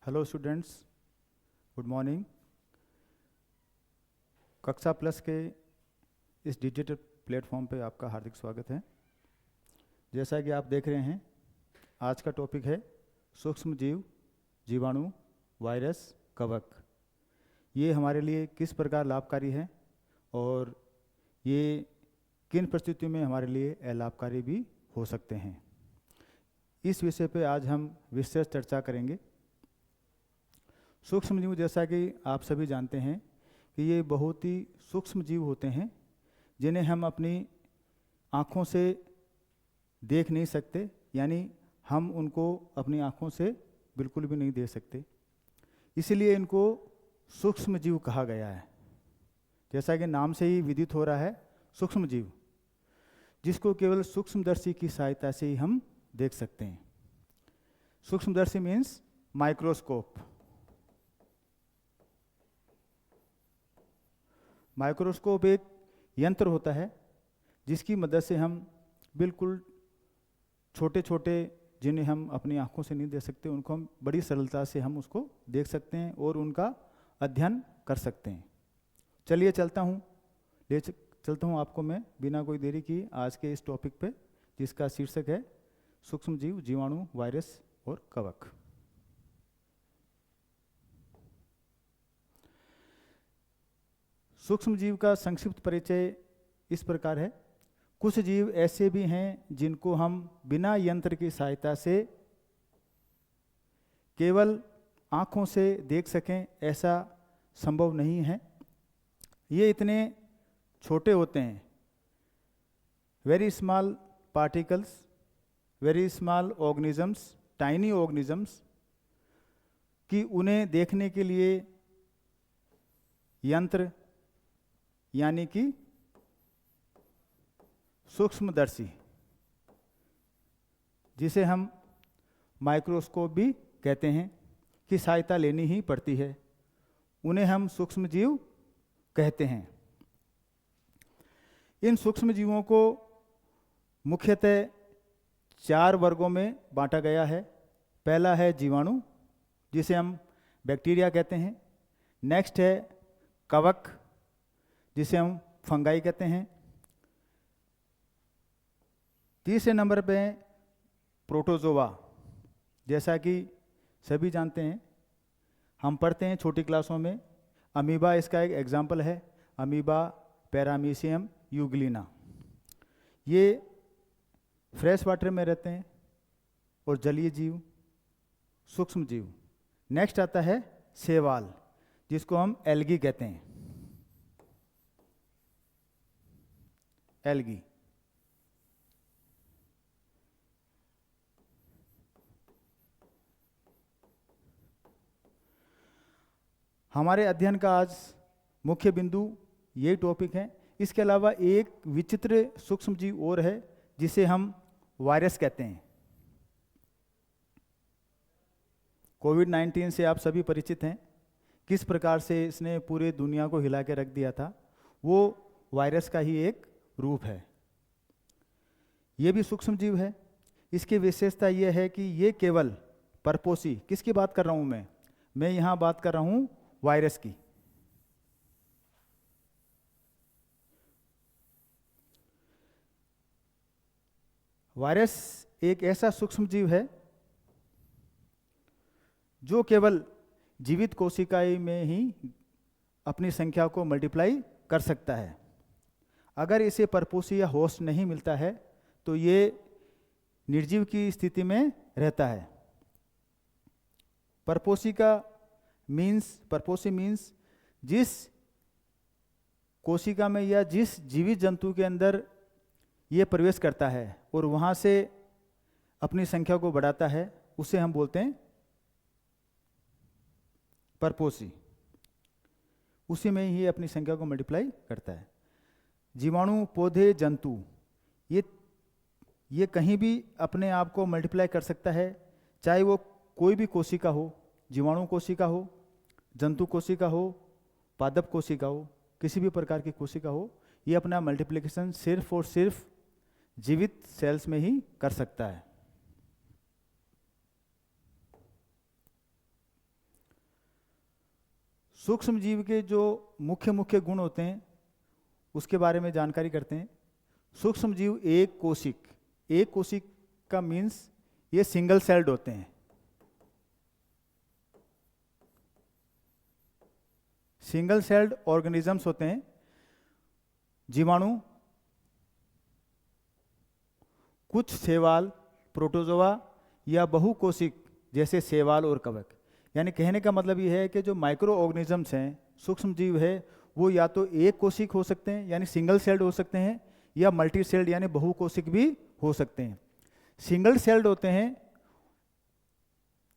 Hello students, good morning. कक्षा plus के इस डिजिटल प्लेटफॉर्म पे आपका हार्दिक स्वागत है। जैसा कि आप देख रहे हैं, आज का टॉपिक है सूक्ष्म जीव, जीवाणु, वायरस, कवक। ये हमारे लिए किस प्रकार लाभकारी है और ये किन परिस्थितियों में हमारे लिए अलाभकारी भी हो सकते हैं। इस विषय पे आज हम विस्तृत चर्चा करेंगे। सूक्ष्म जीव, जैसा कि आप सभी जानते हैं कि ये बहुत ही सूक्ष्म जीव होते हैं जिन्हें हम अपनी आँखों से देख नहीं सकते, यानी हम उनको अपनी आँखों से बिल्कुल भी नहीं देख सकते। इसीलिए इनको सूक्ष्म जीव कहा गया है। जैसा कि नाम से ही विदित हो रहा है, सूक्ष्म जीव, जिसको केवल सूक्ष्मदर्शी की सहायता से ही हम देख सकते हैं। सूक्ष्मदर्शी मीन्स माइक्रोस्कोप। माइक्रोस्कोप एक यंत्र होता है जिसकी मदद से हम बिल्कुल छोटे छोटे, जिन्हें हम अपनी आंखों से नहीं देख सकते, उनको हम बड़ी सरलता से हम उसको देख सकते हैं और उनका अध्ययन कर सकते हैं। चलिए चलता हूँ आपको मैं बिना कोई देरी की आज के इस टॉपिक पे, जिसका शीर्षक है सूक्ष्म जीव, जीवाणु, वायरस और कवक। सूक्ष्म जीव का संक्षिप्त परिचय इस प्रकार है। कुछ जीव ऐसे भी हैं जिनको हम बिना यंत्र की सहायता से केवल आँखों से देख सकें, ऐसा संभव नहीं है। ये इतने छोटे होते हैं, very small particles, very small organisms, tiny organisms, कि उन्हें देखने के लिए यंत्र यानी कि सूक्ष्मदर्शी, जिसे हम माइक्रोस्कोप भी कहते हैं, की सहायता लेनी ही पड़ती है। उन्हें हम सूक्ष्म जीव कहते हैं। इन सूक्ष्म जीवों को मुख्यतः 4 वर्गों में बांटा गया है। पहला है जीवाणु, जिसे हम बैक्टीरिया कहते हैं। नेक्स्ट है कवक, जिसे हम फंगाई कहते हैं। तीसरे नंबर पे प्रोटोजोआ, जैसा कि सभी जानते हैं, हम पढ़ते हैं छोटी क्लासों में। अमीबा इसका एक एग्जाम्पल है, अमीबा पैरामीशियम यूग्लिना। ये फ्रेश वाटर में रहते हैं और जलीय जीव, सूक्ष्म जीव। नेक्स्ट आता है शैवाल, जिसको हम एल्गी कहते हैं। एल्गी। हमारे अध्ययन का आज मुख्य बिंदु यही टॉपिक है। इसके अलावा एक विचित्र सूक्ष्म जीव और है, जिसे हम वायरस कहते हैं। कोविड-19 से आप सभी परिचित हैं, किस प्रकार से इसने पूरे दुनिया को हिला के रख दिया था। वो वायरस का ही एक रूप है। ये भी सूक्ष्म जीव है। इसकी विशेषता यह है कि ये केवल परपोषी, किसकी बात कर रहा हूं मैं यहां बात कर रहा हूं वायरस की। वायरस एक ऐसा सूक्ष्म जीव है जो केवल जीवित कोशिकाएं में ही अपनी संख्या को मल्टीप्लाई कर सकता है। अगर इसे परपोषी या होस्ट नहीं मिलता है तो ये निर्जीव की स्थिति में रहता है। परपोषी मीन्स जिस कोशिका में या जिस जीवित जंतु के अंदर ये प्रवेश करता है और वहाँ से अपनी संख्या को बढ़ाता है, उसे हम बोलते हैं परपोषी। उसी में ही अपनी संख्या को मल्टीप्लाई करता है। जीवाणु, पौधे, जंतु, ये कहीं भी अपने आप को मल्टीप्लाई कर सकता है, चाहे वो कोई भी कोशिका हो, जीवाणु कोशिका हो, जंतु कोशिका हो, पादप कोशिका हो, किसी भी प्रकार की कोशिका हो। ये अपना मल्टीप्लिकेशन सिर्फ और सिर्फ जीवित सेल्स में ही कर सकता है। सूक्ष्म जीव के जो मुख्य मुख्य गुण होते हैं उसके बारे में जानकारी करते हैं। सूक्ष्म जीव एक कोशिक का मीन्स ये सिंगल सेल्ड होते हैं। सिंगल सेल्ड ऑर्गेनिजम्स होते हैं। जीवाणु, कुछ शैवाल, प्रोटोजोआ या बहुकोशिक जैसे शैवाल और कवक। यानी कहने का मतलब ये है कि जो माइक्रो ऑर्गेनिजम्स हैं, सूक्ष्म जीव है, वो या तो एक कोशिक हो सकते हैं यानी सिंगल सेल्ड हो सकते हैं, या मल्टी सेल्ड यानी बहुकोशिक भी हो सकते हैं। सिंगल सेल्ड होते हैं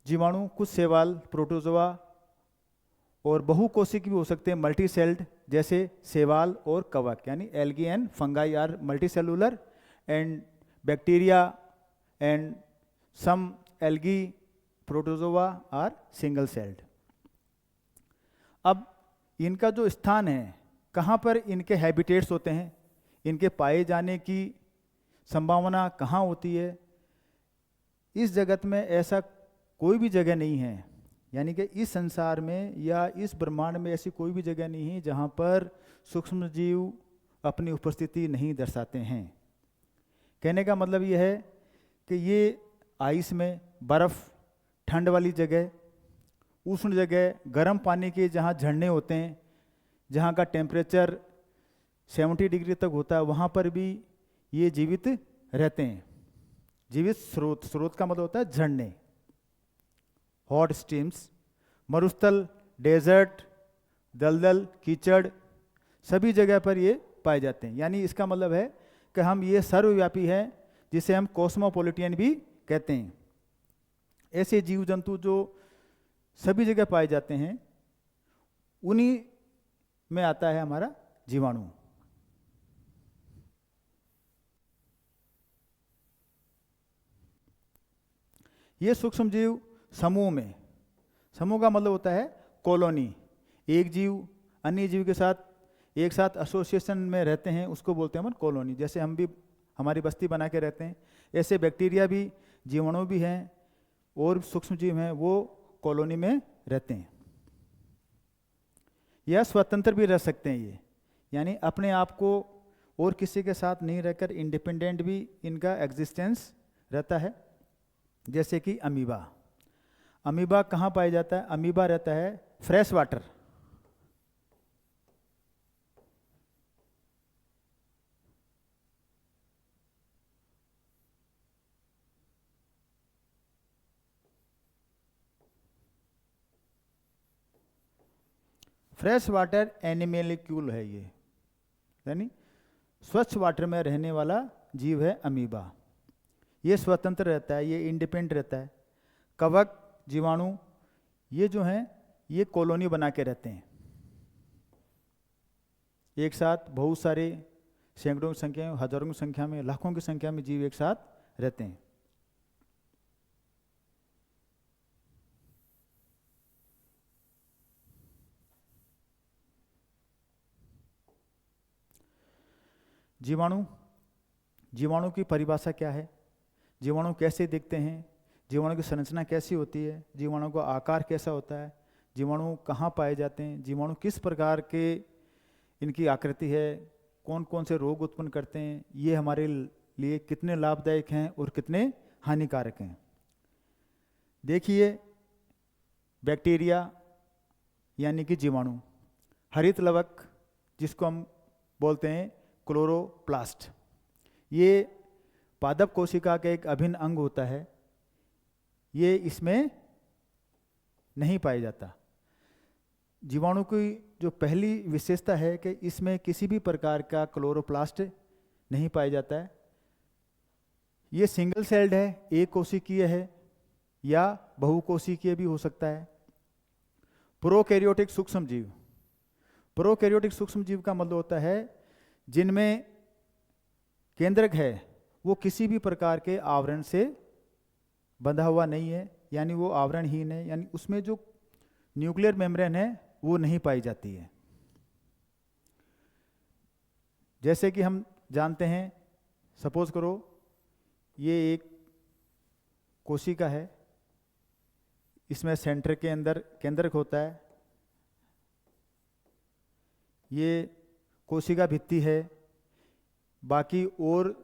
जीवाणु, कुछ शैवाल, प्रोटोजोआ, और बहुकोशिक भी हो सकते हैं मल्टी सेल्ड जैसे शैवाल और कवक, यानी algae and fungi are multi cellular and bacteria and some algae protozoa are single celled. अब इनका जो स्थान है, कहाँ पर इनके हैबिटेट्स होते हैं, इनके पाए जाने की संभावना कहाँ होती है, इस जगत में ऐसा कोई भी जगह नहीं है। यानी कि इस संसार में या इस ब्रह्मांड में ऐसी कोई भी जगह नहीं है जहाँ पर सूक्ष्म जीव अपनी उपस्थिति नहीं दर्शाते हैं। कहने का मतलब ये है कि ये आइस में, बर्फ, ठंड वाली जगह, उष्ण जगह, गर्म पानी के जहाँ झरने होते हैं, जहाँ का टेम्परेचर 70 डिग्री तक होता है, वहाँ पर भी ये जीवित रहते हैं। जीवित स्रोत का मतलब होता है झरने, हॉट स्ट्रीम्स, मरुस्थल, डेजर्ट, दलदल, कीचड़, सभी जगह पर ये पाए जाते हैं। यानी इसका मतलब है कि हम ये सर्वव्यापी है, जिसे हम कॉस्मोपॉलिटन भी कहते हैं। ऐसे जीव जंतु जो सभी जगह पाए जाते हैं, उन्हीं में आता है हमारा जीवाणु। ये सूक्ष्म जीव समूह का मतलब होता है कॉलोनी। एक जीव अन्य जीव के साथ एक साथ एसोसिएशन में रहते हैं, उसको बोलते हैं हम कॉलोनी। जैसे हम भी हमारी बस्ती बना के रहते हैं, ऐसे बैक्टीरिया भी, जीवाणु भी हैं और सूक्ष्म जीव हैं, वो कॉलोनी में रहते हैं। यह स्वतंत्र भी रह सकते हैं ये, यानी अपने आप को और किसी के साथ नहीं रहकर इंडिपेंडेंट भी इनका एग्जिस्टेंस रहता है। जैसे कि अमीबा कहाँ पाया जाता है? अमीबा रहता है फ्रेश वाटर। फ्रेश वाटर एनिमेलिक्यूल है ये, यानी स्वच्छ वाटर में रहने वाला जीव है अमीबा। ये स्वतंत्र रहता है, ये इंडिपेंडेंट रहता है। कवक, जीवाणु, ये जो हैं ये कॉलोनी बना के रहते हैं, एक साथ बहुत सारे, सैकड़ों की संख्या में, हजारों की संख्या में, लाखों की संख्या में जीव एक साथ रहते हैं। जीवाणु की परिभाषा क्या है? जीवाणु कैसे दिखते हैं? जीवाणु की संरचना कैसी होती है? जीवाणु का आकार कैसा होता है? जीवाणु कहाँ पाए जाते हैं? जीवाणु किस प्रकार के इनकी आकृति है? कौन कौन से रोग उत्पन्न करते हैं? ये हमारे लिए कितने लाभदायक हैं और कितने हानिकारक हैं? देखिए, बैक्टीरिया यानी कि जीवाणु, हरित लवक जिसको हम बोलते हैं क्लोरोप्लास्ट, ये पादप कोशिका का एक अभिन्न अंग होता है। ये इसमें नहीं पाया जाता। जीवाणु की जो पहली विशेषता है कि इसमें किसी भी प्रकार का क्लोरोप्लास्ट नहीं पाया जाता है। ये सिंगल सेल्ड है, एक कोशिकीय है या बहुकोशिकीय भी हो सकता है। प्रोकैरियोटिक सूक्ष्म जीव, प्रोकैरियोटिक सूक्ष्म जीव का मतलब होता है जिनमें केंद्रक है वो किसी भी प्रकार के आवरण से बंधा हुआ नहीं है, यानी वो आवरणहीन है, यानी उसमें जो न्यूक्लियर मेम्ब्रेन है वो नहीं पाई जाती है। जैसे कि हम जानते हैं, सपोज करो ये एक कोशिका है, इसमें सेंटर के अंदर केंद्रक होता है, ये कोशिका भित्ति है, बाकी और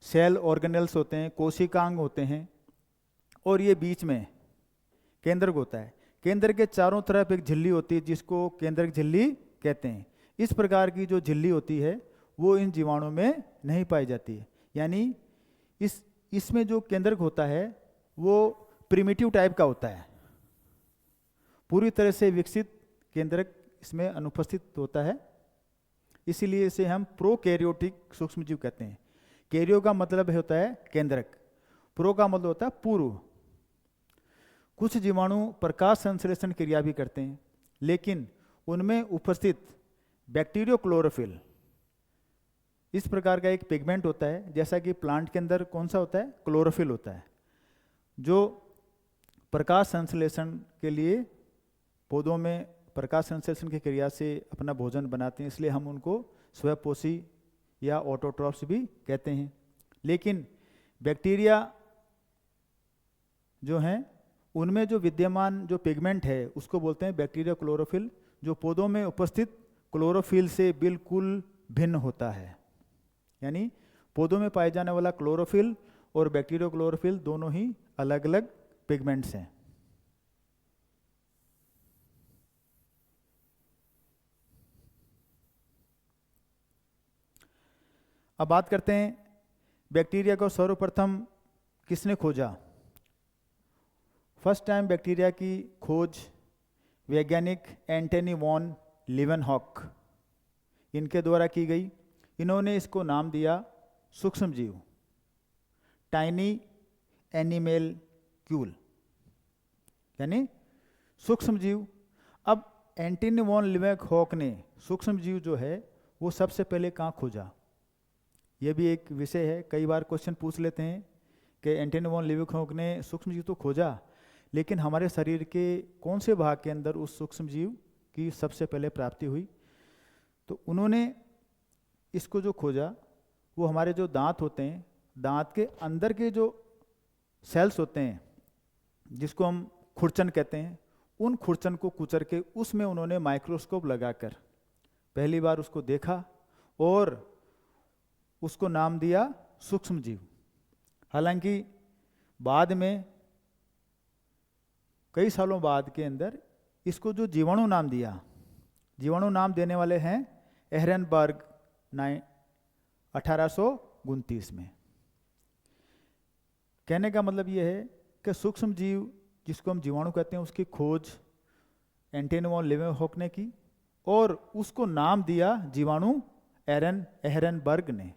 सेल ऑर्गेनेल्स होते हैं, कोशिकांग होते हैं, और ये बीच में केंद्रक होता है। केंद्र के चारों तरफ एक झिल्ली होती है जिसको केंद्रक झिल्ली कहते हैं। इस प्रकार की जो झिल्ली होती है वो इन जीवाणु में नहीं पाई जाती है। यानी इसमें जो केंद्रक होता है वो प्रिमिटिव टाइप का होता है, पूरी तरह से विकसित केंद्रक इसमें अनुपस्थित होता है। इसीलिए इसे हम प्रोकैरियोटिक सूक्ष्मजीव कहते हैं। कैरियो का मतलब होता है केंद्रक, प्रो का मतलब होता है पूर्व। कुछ जीवाणु प्रकाश संश्लेषण क्रिया भी करते हैं, लेकिन उनमें उपस्थित बैक्टीरियोक्लोरोफिल इस प्रकार का एक पिगमेंट होता है, जैसा कि प्लांट के अंदर कौन सा होता है, क्लोरोफिल होता है, जो प्रकाश संश्लेषण के लिए पौधों में प्रकाश संश्लेषण की क्रिया से अपना भोजन बनाते हैं, इसलिए हम उनको स्वपोषी या ऑटोट्रॉफ्स भी कहते हैं। लेकिन बैक्टीरिया जो हैं उनमें जो विद्यमान जो पिगमेंट है उसको बोलते हैं बैक्टीरिया क्लोरोफिल, जो पौधों में उपस्थित क्लोरोफिल से बिल्कुल भिन्न होता है। यानी पौधों में पाए जाने वाला क्लोरोफिल और बैक्टीरिया क्लोरोफिल दोनों ही अलग अलग पिगमेंट्स हैं। अब बात करते हैं बैक्टीरिया को सर्वप्रथम किसने खोजा। फर्स्ट टाइम बैक्टीरिया की खोज वैज्ञानिक एंटनी वॉन लीवेनहॉक इनके द्वारा की गई। इन्होंने इसको नाम दिया सूक्ष्मजीव, टाइनी एनिमैल्क्यूल, यानी सूक्ष्मजीव। अब एंटनी वॉन लीवेनहॉक ने सूक्ष्मजीव जो है वो सबसे पहले कहाँ खोजा, यह भी एक विषय है। कई बार क्वेश्चन पूछ लेते हैं कि एंटनी वॉन लीवेनहॉक ने सूक्ष्मजीव तो खोजा, लेकिन हमारे शरीर के कौन से भाग के अंदर उस सूक्ष्मजीव की सबसे पहले प्राप्ति हुई। तो उन्होंने इसको जो खोजा वो हमारे जो दांत होते हैं, दांत के अंदर के जो सेल्स होते हैं जिसको हम खुरचन कहते हैं, उन खुरचन को कुचर के उसमें उन्होंने माइक्रोस्कोप लगाकर पहली बार उसको देखा और उसको नाम दिया सूक्ष्मजीव। हालांकि बाद में कई सालों बाद के अंदर इसको जो जीवाणु नाम दिया, जीवाणु नाम देने वाले हैं एहरनबर्ग 1829 में। कहने का मतलब यह है कि सूक्ष्मजीव जिसको हम जीवाणु कहते हैं उसकी खोज एंटनी वॉन लीवेनहॉक ने की और उसको नाम दिया जीवाणु एहरनबर्ग ने।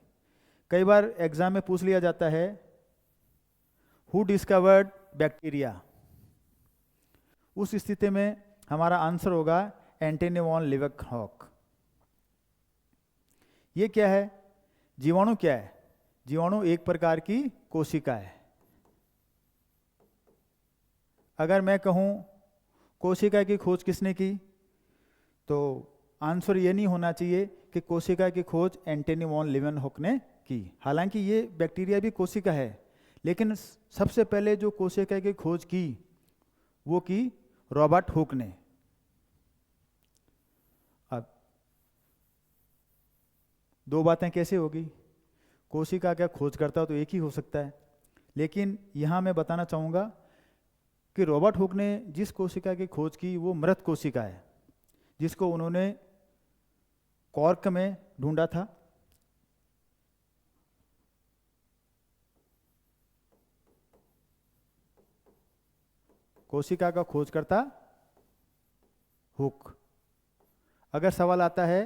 कई बार एग्जाम में पूछ लिया जाता है हु डिस्कवर्ड बैक्टीरिया, उस स्थिति में हमारा आंसर होगा एंटनी वॉन लीवेनहॉक। ये क्या है, जीवाणु क्या है? जीवाणु एक प्रकार की कोशिका है। अगर मैं कहूं कोशिका की खोज किसने की, तो आंसर ये नहीं होना चाहिए कि कोशिका की खोज एंटनी वॉन लीवेनहॉक ने की। हालांकि ये बैक्टीरिया भी कोशिका है, लेकिन सबसे पहले जो कोशिका की खोज की वो की रॉबर्ट हुक ने। अब दो बातें कैसे होगी, कोशिका का खोजकर्ता तो एक ही हो सकता है, लेकिन यहां मैं बताना चाहूंगा कि रॉबर्ट हुक ने जिस कोशिका की खोज की वो मृत कोशिका है, जिसको उन्होंने कॉर्क में ढूंढा था। कोशिका का खोजकर्ता हुक। अगर सवाल आता है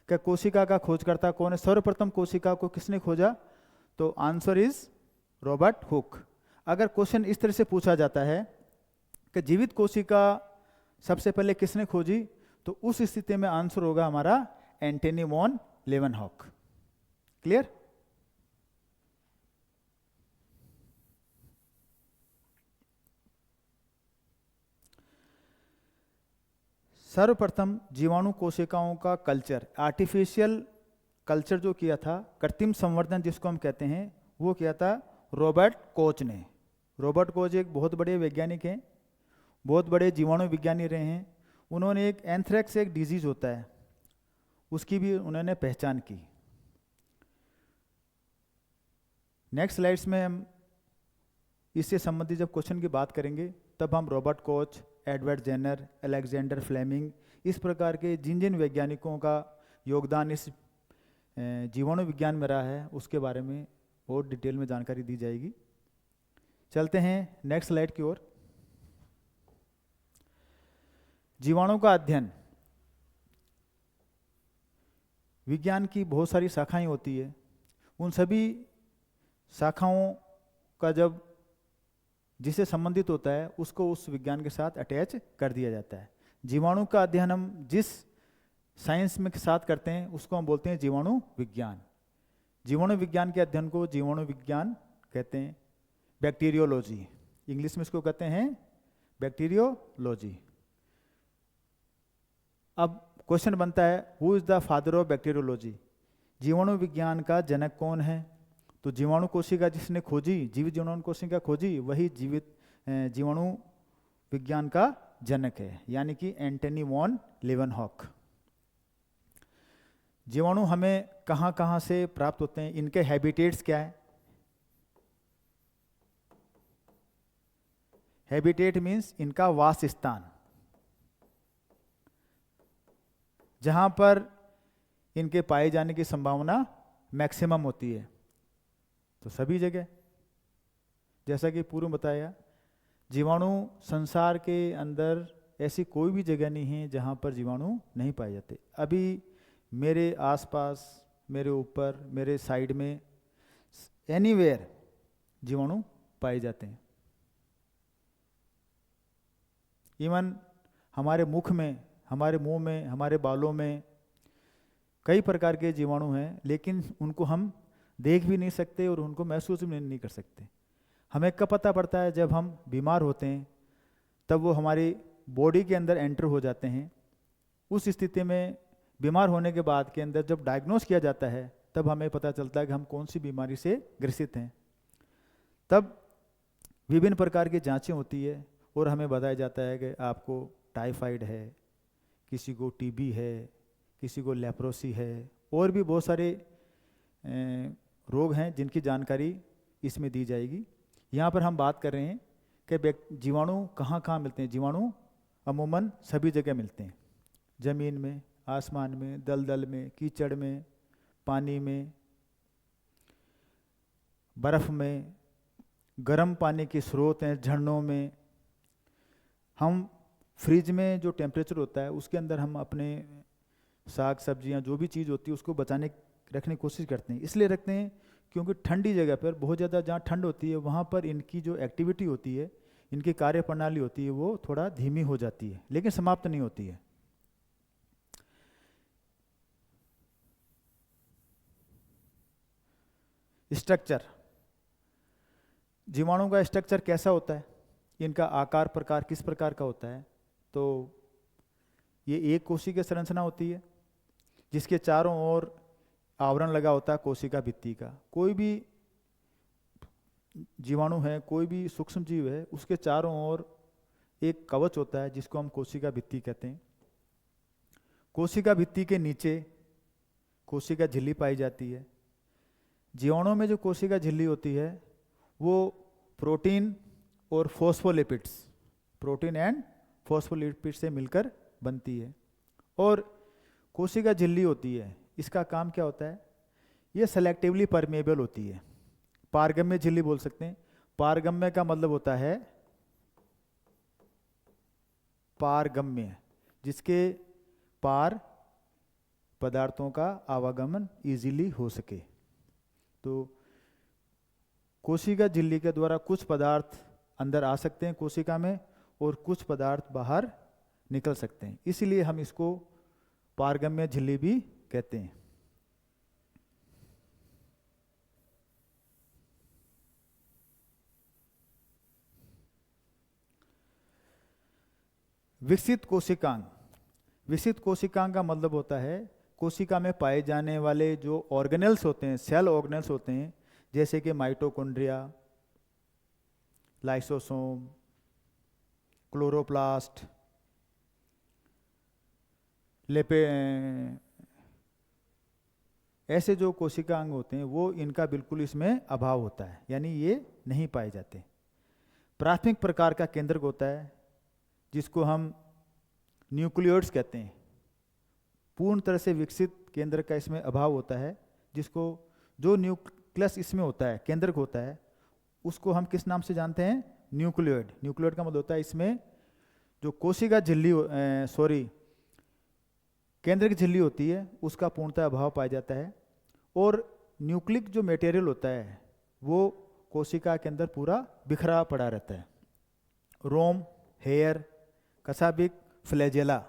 कि कोशिका का खोजकर्ता कौन है, सर्वप्रथम कोशिका को किसने खोजा, तो आंसर इज रॉबर्ट हुक। अगर क्वेश्चन इस तरह से पूछा जाता है कि जीवित कोशिका सबसे पहले किसने खोजी, तो उस स्थिति में आंसर होगा हमारा एंटनी वॉन लीवेनहॉक। क्लियर? सर्वप्रथम जीवाणु कोशिकाओं का कल्चर, आर्टिफिशियल कल्चर जो किया था, कृत्रिम संवर्धन जिसको हम कहते हैं, वो किया था रॉबर्ट कोच ने। रॉबर्ट कोच एक बहुत बड़े वैज्ञानिक हैं, बहुत बड़े जीवाणु विज्ञानी रहे हैं। उन्होंने एक एंथ्रेक्स एक डिजीज होता है, उसकी भी उन्होंने पहचान की। नेक्स्ट स्लाइड्स में हम इससे संबंधित जब क्वेश्चन की बात करेंगे तब हम Robert Koch, Edward Jenner, Alexander Fleming, इस प्रकार के जिन जिन वैज्ञानिकों का योगदान इस जीवाणु विज्ञान में रहा है उसके बारे में और डिटेल में जानकारी दी जाएगी। चलते हैं नेक्स्ट स्लाइड की ओर। जीवाणु का अध्ययन, विज्ञान की बहुत सारी शाखाएं होती है, उन सभी शाखाओं का जब जिसे संबंधित होता है उसको उस विज्ञान के साथ अटैच कर दिया जाता है। जीवाणु का अध्ययन हम जिस साइंस में के साथ करते हैं उसको हम बोलते हैं जीवाणु विज्ञान। जीवाणु विज्ञान के अध्ययन को जीवाणु विज्ञान कहते हैं। बैक्टीरियोलॉजी, इंग्लिश में इसको कहते हैं बैक्टीरियोलॉजी। अब क्वेश्चन बनता है, who is the father of bacteriology? जीवाणु विज्ञान का जनक कौन है? तो जीवाणु कोशिका जिसने खोजी, जीवित जीवाणु कोशिका खोजी, वही जीवित जीवाणु विज्ञान का जनक है, यानी कि एंटनी वॉन लीवेनहॉक। जीवाणु हमें कहाँ कहाँ से प्राप्त होते हैं, इनके हैबिटेट्स क्या है? हैबिटेट मीन्स इनका वास स्थान, जहां पर इनके पाए जाने की संभावना मैक्सिमम होती है। तो सभी जगह, जैसा कि पूर्व बताया, जीवाणु संसार के अंदर ऐसी कोई भी जगह नहीं है जहां पर जीवाणु नहीं पाए जाते। अभी मेरे आसपास, मेरे ऊपर, मेरे साइड में, एनीवेयर जीवाणु पाए जाते हैं। इवन हमारे मुख में, हमारे मुंह में, हमारे बालों में कई प्रकार के जीवाणु हैं, लेकिन उनको हम देख भी नहीं सकते और उनको महसूस भी नहीं कर सकते। हमें कब पता पड़ता है? जब हम बीमार होते हैं, तब वो हमारी बॉडी के अंदर एंटर हो जाते हैं। उस स्थिति में बीमार होने के बाद के अंदर जब डायग्नोस किया जाता है, तब हमें पता चलता है कि हम कौन सी बीमारी से ग्रसित हैं। तब विभिन्न प्रकार की जांचें होती है और हमें बताया जाता है कि आपको टाइफाइड है, किसी को टीबी है, किसी को लेप्रोसी है, और भी बहुत सारे रोग हैं जिनकी जानकारी इसमें दी जाएगी। यहाँ पर हम बात कर रहे हैं कि जीवाणु कहाँ कहाँ मिलते हैं। जीवाणु अमूमन सभी जगह मिलते हैं, ज़मीन में, आसमान में, दलदल में, कीचड़ में, पानी में, बर्फ़ में, गर्म पानी के स्रोत हैं, झरनों में। हम फ्रिज में जो टेम्परेचर होता है उसके अंदर हम अपने साग सब्जियां जो भी चीज़ होती है उसको बचाने रखने की कोशिश करते हैं। इसलिए रखते हैं क्योंकि ठंडी जगह पर, बहुत ज़्यादा जहाँ ठंड होती है वहाँ पर इनकी जो एक्टिविटी होती है, इनकी कार्य प्रणाली होती है, वो थोड़ा धीमी हो जाती है, लेकिन समाप्त नहीं होती है। स्ट्रक्चर, जीवाणु का स्ट्रक्चर कैसा होता है, इनका आकार प्रकार किस प्रकार का होता है? तो ये एक कोशिका संरचना होती है जिसके चारों ओर आवरण लगा होता है कोशिका भित्ति का। कोई भी जीवाणु है, कोई भी सूक्ष्म जीव है, उसके चारों ओर एक कवच होता है जिसको हम कोशिका भित्ति कहते हैं। कोशिका भित्ति के नीचे कोशिका झिल्ली पाई जाती है। जीवाणु में जो कोशिका झिल्ली होती है वो प्रोटीन और फॉस्फोलिपिड्स, प्रोटीन एंड फॉस्फोलिपिड से मिलकर बनती है। और कोशिका झिल्ली होती है, इसका काम क्या होता है? ये सेलेक्टिवली परमेबल होती है। पारगम्य झिल्ली बोल सकते हैं। पारगम्य का मतलब होता है पारगम्य, जिसके पार पदार्थों का आवागमन इजीली हो सके। तो कोशिका झिल्ली के द्वारा कुछ पदार्थ अंदर आ सकते हैं कोशिका में और कुछ पदार्थ बाहर निकल सकते हैं, इसलिए हम इसको पारगम्य झिल्ली भी कहते हैं। विकसित कोशिकांग, विकसित कोशिकांग का मतलब होता है कोशिका में पाए जाने वाले जो ऑर्गेनेल्स होते हैं, सेल ऑर्गेनेल्स होते हैं, जैसे कि माइटोकॉन्ड्रिया, लाइसोसोम, क्लोरोप्लास्ट, लेपे ऐसे जो कोशिका अंग होते हैं वो इनका बिल्कुल इसमें अभाव होता है, यानी ये नहीं पाए जाते। प्राथमिक प्रकार का केंद्रक होता है जिसको हम न्यूक्लियोइड्स कहते हैं। पूर्ण तरह से विकसित केंद्रक का इसमें अभाव होता है, जिसको जो न्यूक्लियस इसमें होता है, केंद्रक होता है, उसको हम किस नाम से जानते हैं? न्यूक्लियोइड। न्यूक्लियोइड का मतलब होता है इसमें जो कोशिका झिल्ली केंद्रक झिल्ली होती है उसका पूर्णतः अभाव पाया जाता है। और न्यूक्लिक जो मटेरियल होता है वो कोशिका के अंदर पूरा बिखरा पड़ा रहता है। रोम, हेयर, कसाबिक, फ्लैजेला,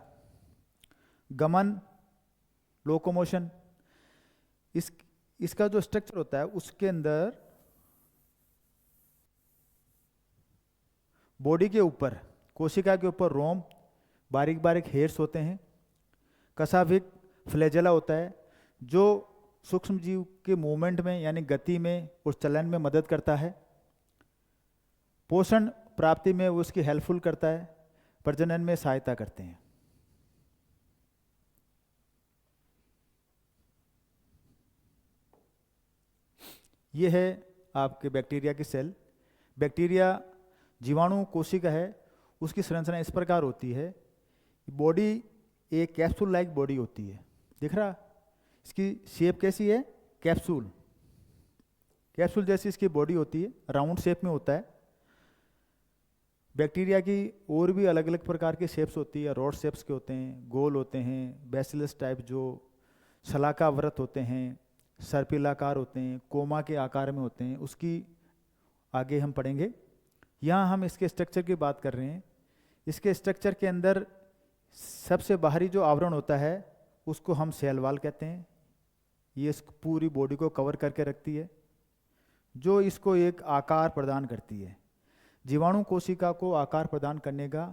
गमन, लोकोमोशन, इसका जो स्ट्रक्चर होता है उसके अंदर बॉडी के ऊपर, कोशिका के ऊपर रोम, बारीक बारीक हेयर्स होते हैं। कसाभिक, फ्लैजेला होता है जो सूक्ष्म जीव के मूवमेंट में यानी गति में और चलन में मदद करता है। पोषण प्राप्ति में वो उसकी हेल्पफुल करता है, प्रजनन में सहायता करते हैं। ये है आपके बैक्टीरिया की सेल। बैक्टीरिया जीवाणु कोशिका है, उसकी संरचना इस प्रकार होती है। बॉडी एक कैप्सूल लाइक बॉडी होती है, दिख रहा? इसकी शेप कैसी है? कैप्सूल, कैप्सूल जैसी इसकी बॉडी होती है, राउंड शेप में होता है। बैक्टीरिया की और भी अलग अलग प्रकार की शेप्स होती है, रॉड शेप्स के होते हैं, गोल होते हैं, बैसिलस टाइप जो शलाकाव्रत होते हैं, सर्पिलाकार होते हैं, कोमा के आकार में होते हैं, उसकी आगे हम पढ़ेंगे। यहाँ हम इसके स्ट्रक्चर की बात कर रहे हैं। इसके स्ट्रक्चर के अंदर सबसे बाहरी जो आवरण होता है उसको हम सेल वॉल कहते हैं। ये इस पूरी बॉडी को कवर करके रखती है, जो इसको एक आकार प्रदान करती है। जीवाणु कोशिका को आकार प्रदान करने का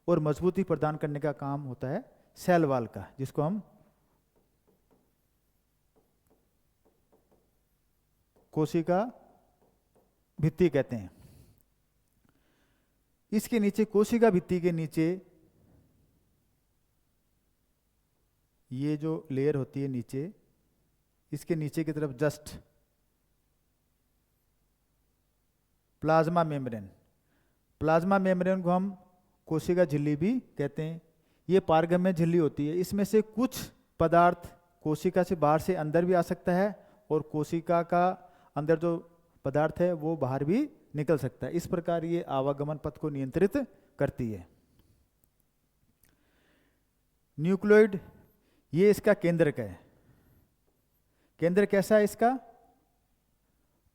और मजबूती प्रदान करने का काम होता है सेल वॉल का, जिसको हम कोशिका भित्ति कहते हैं। इसके नीचे, कोशिका भित्ति के नीचे, ये जो लेयर होती है नीचे, इसके नीचे की तरफ just plasma membrane, plasma membrane को हम कोशिका झिल्ली भी कहते हैं। ये पारगम्य झिल्ली होती है। इसमें से कुछ पदार्थ कोशिका से बाहर से अंदर भी आ सकता है और कोशिका का अंदर जो पदार्थ है वो बाहर भी निकल सकता है। इस प्रकार ये आवागमन पथ को नियंत्रित करती है। न्यूक्लियोइड, ये इसका केंद्रक है। केंद्र कैसा है इसका?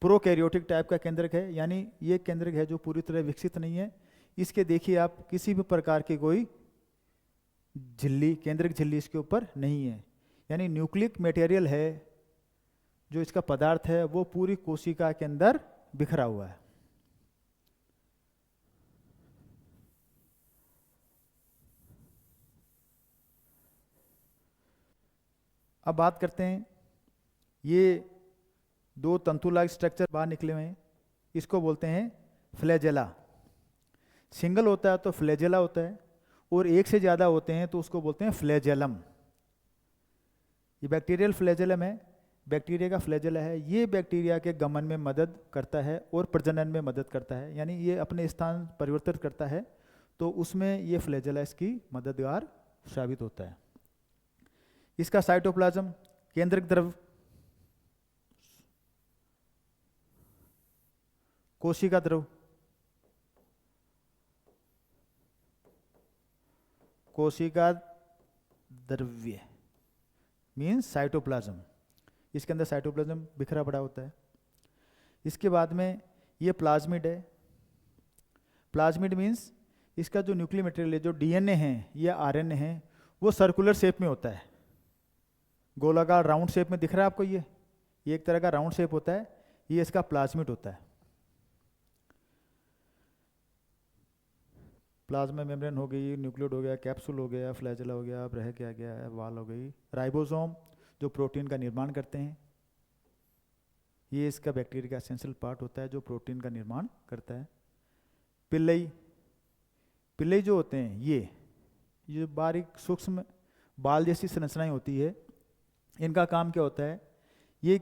प्रोकैरियोटिक टाइप का केंद्रक है, यानी ये केंद्रक है जो पूरी तरह विकसित नहीं है। इसके देखिए आप किसी भी प्रकार की कोई झिल्ली, केंद्रक झिल्ली इसके ऊपर नहीं है। यानी न्यूक्लिक मटेरियल है जो इसका पदार्थ है वो पूरी कोशिका के अंदर बिखरा हुआ है। अब बात करते हैं, ये दो तंतुलाइक स्ट्रक्चर बाहर निकले हुए हैं, इसको बोलते हैं फ्लैजेला। सिंगल होता है तो फ्लैजेला होता है, और एक से ज़्यादा होते हैं तो उसको बोलते हैं फ्लैजेलम। ये बैक्टीरियल फ्लैजेलम है, बैक्टीरिया का फ्लैजेला है। ये बैक्टीरिया के गमन में मदद करता है और प्रजनन में मदद करता है, यानी ये अपने स्थान परिवर्तित करता है, तो उसमें ये फ्लैजेला इसकी मददगार साबित होता है। इसका साइटोप्लाज्म, केंद्रक द्रव, कोशिका द्रव, कोशिका द्रव्य मीन्स साइटोप्लाज्म। इसके अंदर साइटोप्लाज्म बिखरा पड़ा होता है। इसके बाद में ये प्लाज्मिड है। प्लाज्मिड मीन्स इसका जो न्यूक्लियर मटेरियल है, जो डीएनए है या आरएनए है, वो सर्कुलर शेप में होता है, गोलाकार राउंड शेप में दिख रहा है आपको। ये एक तरह का राउंड शेप होता है, ये इसका प्लाज्मिड होता है। प्लाज्मा मेम्ब्रेन हो गई, न्यूक्लियोइड हो गया, कैप्सूल हो गया, फ्लैजेला हो गया, अब रह क्या गया है, वाल हो गई, राइबोसोम जो प्रोटीन का निर्माण करते हैं। ये इसका बैक्टीरिया का एसेंशियल पार्ट होता है जो प्रोटीन का निर्माण करता है। पिल्लई, पिल्लई जो होते हैं ये बारीक सूक्ष्म बाल जैसी संरचनाएं होती है। इनका काम क्या होता है, ये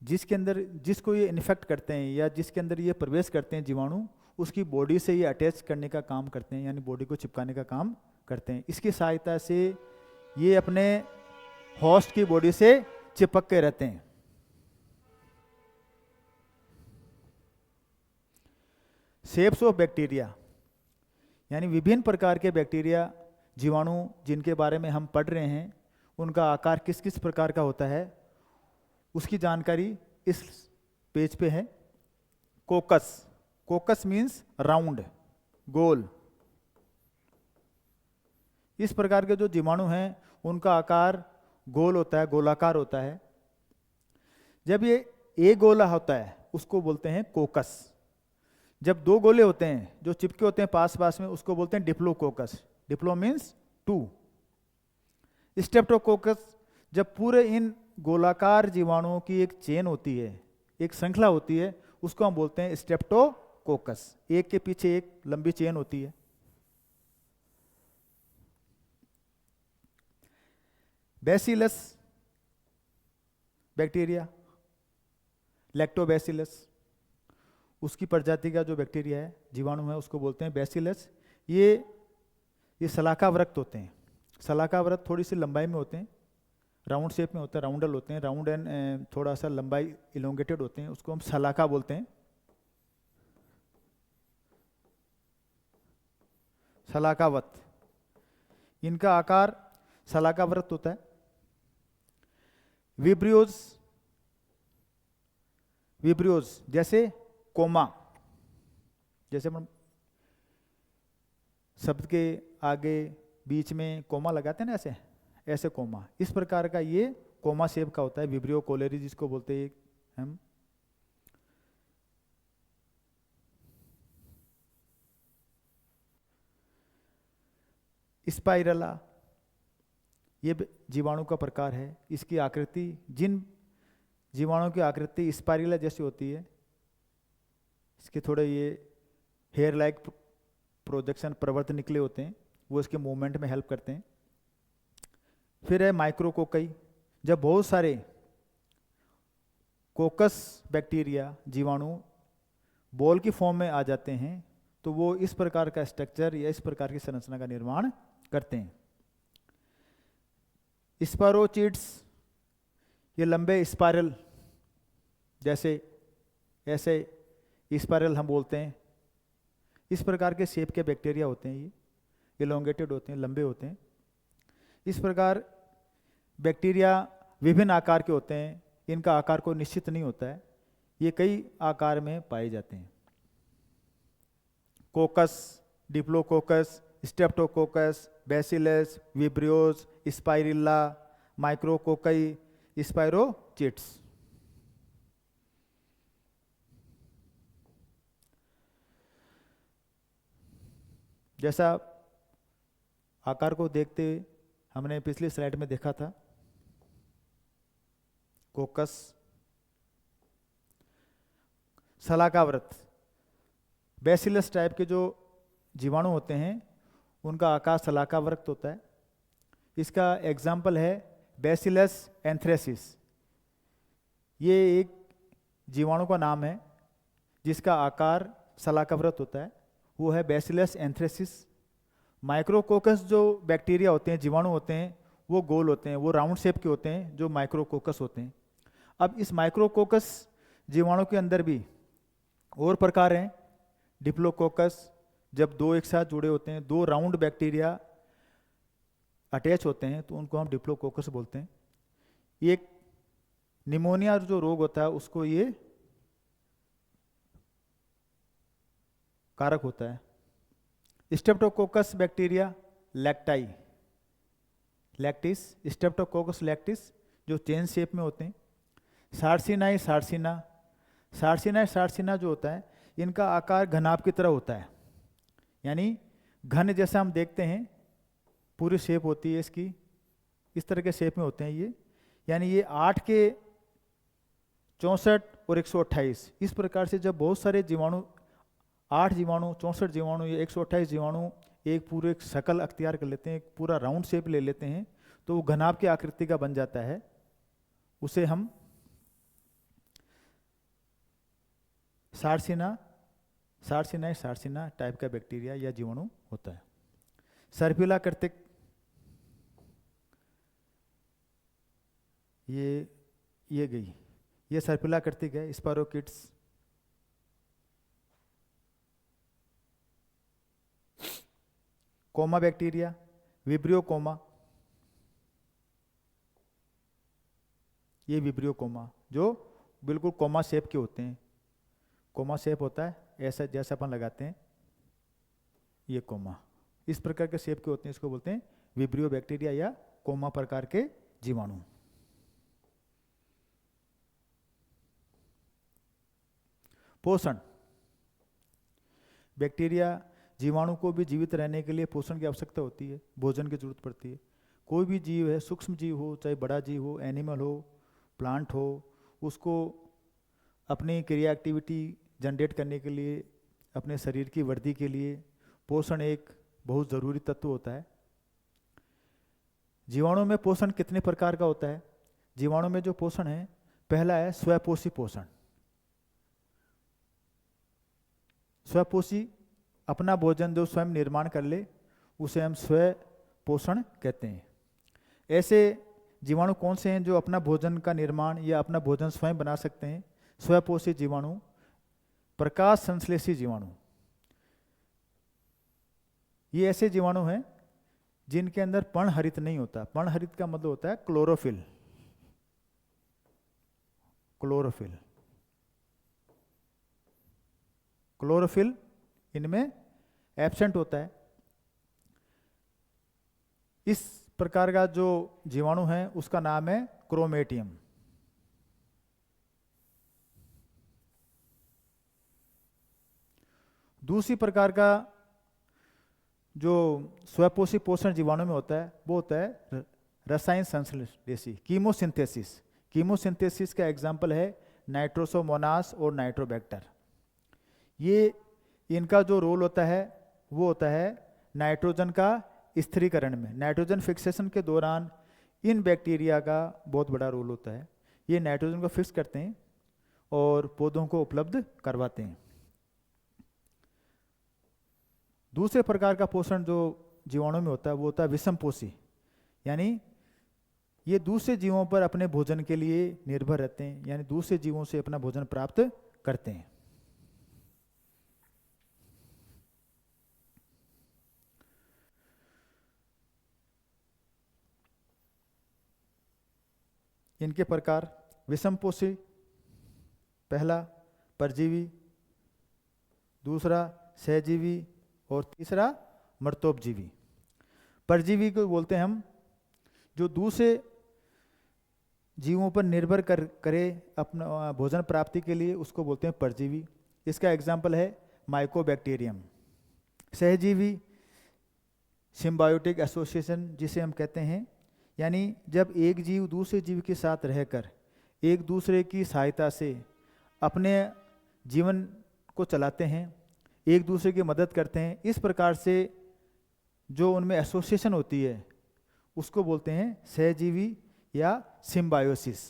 जिसके अंदर जिसको ये इन्फेक्ट करते हैं या जिसके अंदर ये प्रवेश करते हैं जीवाणु, उसकी बॉडी से ये अटैच करने का काम करते हैं, यानी बॉडी को चिपकाने का काम करते हैं। इसकी सहायता से ये अपने होस्ट की बॉडी से चिपक के रहते हैं। शेप्स ऑफ बैक्टीरिया, यानी विभिन्न प्रकार के बैक्टीरिया जीवाणु जिनके बारे में हम पढ़ रहे हैं, उनका आकार किस किस प्रकार का होता है उसकी जानकारी इस पेज पे है। कोकस, कोकस मीन्स राउंड, गोल। इस प्रकार के जो जीवाणु हैं उनका आकार गोल होता है, गोलाकार होता है। जब ये एक गोला होता है उसको बोलते हैं कोकस। जब दो गोले होते हैं जो चिपके होते हैं पास पास में, उसको बोलते हैं diplococcus. Diplo means two. Streptococcus, जब पूरे इन गोलाकार जीवाणुओं की एक चेन होती है, एक श्रृंखला होती है, उसको हम बोलते हैं स्ट्रेप्टोकोकस। एक के पीछे एक लंबी चेन होती है। बैसिलस बैक्टीरिया, लैक्टोबैसिलस, उसकी प्रजाति का जो बैक्टीरिया है, जीवाणु है, उसको बोलते हैं बैसिलस। ये शलाकावृत होते हैं। शलाकावृत थोड़ी सी लंबाई में होते हैं, राउंड शेप में होते हैं, राउंडल होते हैं, राउंड एंड थोड़ा सा लंबाई इलोंगेटेड होते हैं, उसको हम शलाका बोलते हैं। शलाकावत, इनका आकार शलाकावृत होता है। विब्रियोज, विब्रियोज जैसे कोमा, जैसे हम शब्द के आगे बीच में कोमा लगाते हैं ना, ऐसे ऐसे कोमा, इस प्रकार का ये कोमा शेप का होता है। विब्रियो कोलेरी जिसको बोलते हैं हम। स्पाइरला, ये जीवाणु का प्रकार है। इसकी आकृति, जिन जीवाणु की आकृति स्पाइरला जैसी होती है, इसके थोड़े ये हेयर लाइक प्रोजेक्शन प्रवर्त निकले होते हैं, वो इसके मूवमेंट में हेल्प करते हैं। फिर है माइक्रोकोकई। जब बहुत सारे कोकस बैक्टीरिया जीवाणु बॉल की फॉर्म में आ जाते हैं तो वो इस प्रकार का स्ट्रक्चर या इस प्रकार की संरचना का निर्माण करते हैं। स्पारोचिड्स, ये लंबे स्पाइरल, जैसे ऐसे स्पाइरल हम बोलते हैं, इस प्रकार के शेप के बैक्टीरिया होते हैं। ये इलोंगेटेड होते हैं, लंबे होते हैं। इस प्रकार बैक्टीरिया विभिन्न आकार के होते हैं। इनका आकार कोई निश्चित नहीं होता है, ये कई आकार में पाए जाते हैं। Coccus, diplococcus, streptococcus, bacillus, vibrios, spirilla, micrococci, spirochetes. जैसा आकार को देखते हमने पिछली स्लाइड में देखा था, कोकस शलाकावृत, बैसिलस टाइप के जो जीवाणु होते हैं उनका आकार शलाकावृत होता है। इसका एग्जाम्पल है बैसिलस एंथ्रेसिस। ये एक जीवाणु का नाम है जिसका आकार शलाकावृत होता है, वो है बैसिलस एंथ्रेसिस। माइक्रोकोकस जो बैक्टीरिया होते हैं, जीवाणु होते हैं, वो गोल होते हैं, वो राउंड शेप के होते हैं, जो माइक्रोकोकस होते हैं। अब इस माइक्रोकोकस जीवाणु के अंदर भी और प्रकार हैं। डिप्लोकोकस, जब दो एक साथ जुड़े होते हैं, दो राउंड बैक्टीरिया अटैच होते हैं तो उनको हम डिप्लोकोकस बोलते हैं। एक निमोनिया जो रोग होता है उसको ये कारक होता है। Streptococcus bacteria lacti, lactis, streptococcus lactis जो चेन शेप में होते हैं। सार्सिनाई सार्सिना, सार्सिनाई सार्सिना जो होता है, इनका आकार घनाभ की तरह होता है, यानी घन जैसा हम देखते हैं, पूरी शेप होती है इसकी, इस तरह के शेप में होते हैं ये। यानी ये 8 के 64 और 128, इस प्रकार से जब बहुत सारे जीवाणु 8 जीवाणु, 64 जीवाणु या 128 जीवाणु एक पूरे शक्ल अख्तियार कर लेते हैं, एक पूरा राउंड शेप ले लेते हैं, तो वो घनाभ की आकृति का बन जाता है। उसे हम सार्सिना टाइप का बैक्टीरिया या जीवाणु होता है। सर्पिला कर्तिक, ये गई, ये सर्पिला कर्तिक है, स्पारोकिट्स। कोमा बैक्टीरिया, विब्रियो कोमा, ये विब्रियो कोमा जो बिल्कुल कोमा शेप के होते हैं। कोमा शेप होता है ऐसा जैसा अपन लगाते हैं, ये कोमा इस प्रकार के शेप के होते हैं, इसको बोलते हैं विब्रियो बैक्टीरिया या कोमा प्रकार के जीवाणु। पोषण, बैक्टीरिया जीवाणु को भी जीवित रहने के लिए पोषण की आवश्यकता होती है, भोजन की जरूरत पड़ती है। कोई भी जीव है, सूक्ष्म जीव हो चाहे बड़ा जीव हो, एनिमल हो प्लांट हो, उसको अपनी क्रिया एक्टिविटी जनरेट करने के लिए, अपने शरीर की वृद्धि के लिए पोषण एक बहुत ज़रूरी तत्व होता है। जीवाणु में पोषण कितने प्रकार का होता है? जीवाणु में जो पोषण है, पहला है स्वपोषी पोषण। स्वपोषी अपना भोजन जो स्वयं निर्माण कर ले उसे हम स्व पोषण कहते हैं। ऐसे जीवाणु कौन से हैं जो अपना भोजन का निर्माण या अपना भोजन स्वयं बना सकते हैं? स्वपोषी जीवाणु, प्रकाश संश्लेषी जीवाणु। ये ऐसे जीवाणु हैं जिनके अंदर पर्णहरित नहीं होता। पर्णहरित का मतलब होता है क्लोरोफिल। क्लोरोफिल क्लोरोफिल इनमें एब्सेंट होता है। इस प्रकार का जो जीवाणु है उसका नाम है क्रोमेटियम। दूसरी प्रकार का जो स्वपोषी पोषण जीवाणु में होता है वो होता है रसायन संश्लेषी, कीमोसिंथेसिस। कीमोसिंथेसिस का एग्जाम्पल है नाइट्रोसोमोनास और नाइट्रोबैक्टर। ये इनका जो रोल होता है वो होता है नाइट्रोजन का स्थिरीकरण में। नाइट्रोजन फिक्सेशन के दौरान इन बैक्टीरिया का बहुत बड़ा रोल होता है। ये नाइट्रोजन को फिक्स करते हैं और पौधों को उपलब्ध करवाते हैं। दूसरे प्रकार का पोषण जो जीवाणु में होता है वो होता है विषमपोषी, यानी ये दूसरे जीवों पर अपने भोजन के लिए निर्भर रहते हैं, यानी दूसरे जीवों से अपना भोजन प्राप्त करते हैं। इनके प्रकार विषमपोषी, पहला परजीवी, दूसरा सहजीवी और तीसरा मर्तोपजीवी। परजीवी को बोलते हैं हम जो दूसरे जीवों पर निर्भर करे अपना भोजन प्राप्ति के लिए, उसको बोलते हैं परजीवी। इसका एग्जाम्पल है माइकोबैक्टीरियम। सहजीवी सिम्बायोटिक एसोसिएशन जिसे हम कहते हैं, यानी जब एक जीव दूसरे जीव के साथ रहकर एक दूसरे की सहायता से अपने जीवन को चलाते हैं, एक दूसरे की मदद करते हैं, इस प्रकार से जो उनमें एसोसिएशन होती है उसको बोलते हैं सहजीवी या सिम्बायोसिस।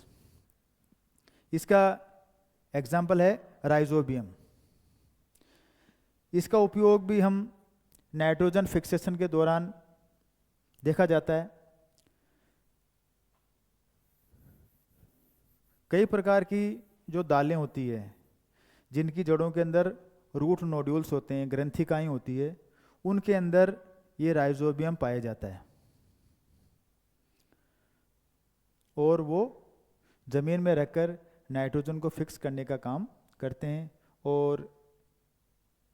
इसका एग्जाम्पल है राइजोबियम। इसका उपयोग भी हम नाइट्रोजन फिक्सेशन के दौरान देखा जाता है। कई प्रकार की जो दालें होती है जिनकी जड़ों के अंदर रूट नोड्यूल्स होते हैं, ग्रंथिकाएं होती है, उनके अंदर ये राइजोबियम पाया जाता है और वो जमीन में रखकर नाइट्रोजन को फिक्स करने का काम करते हैं और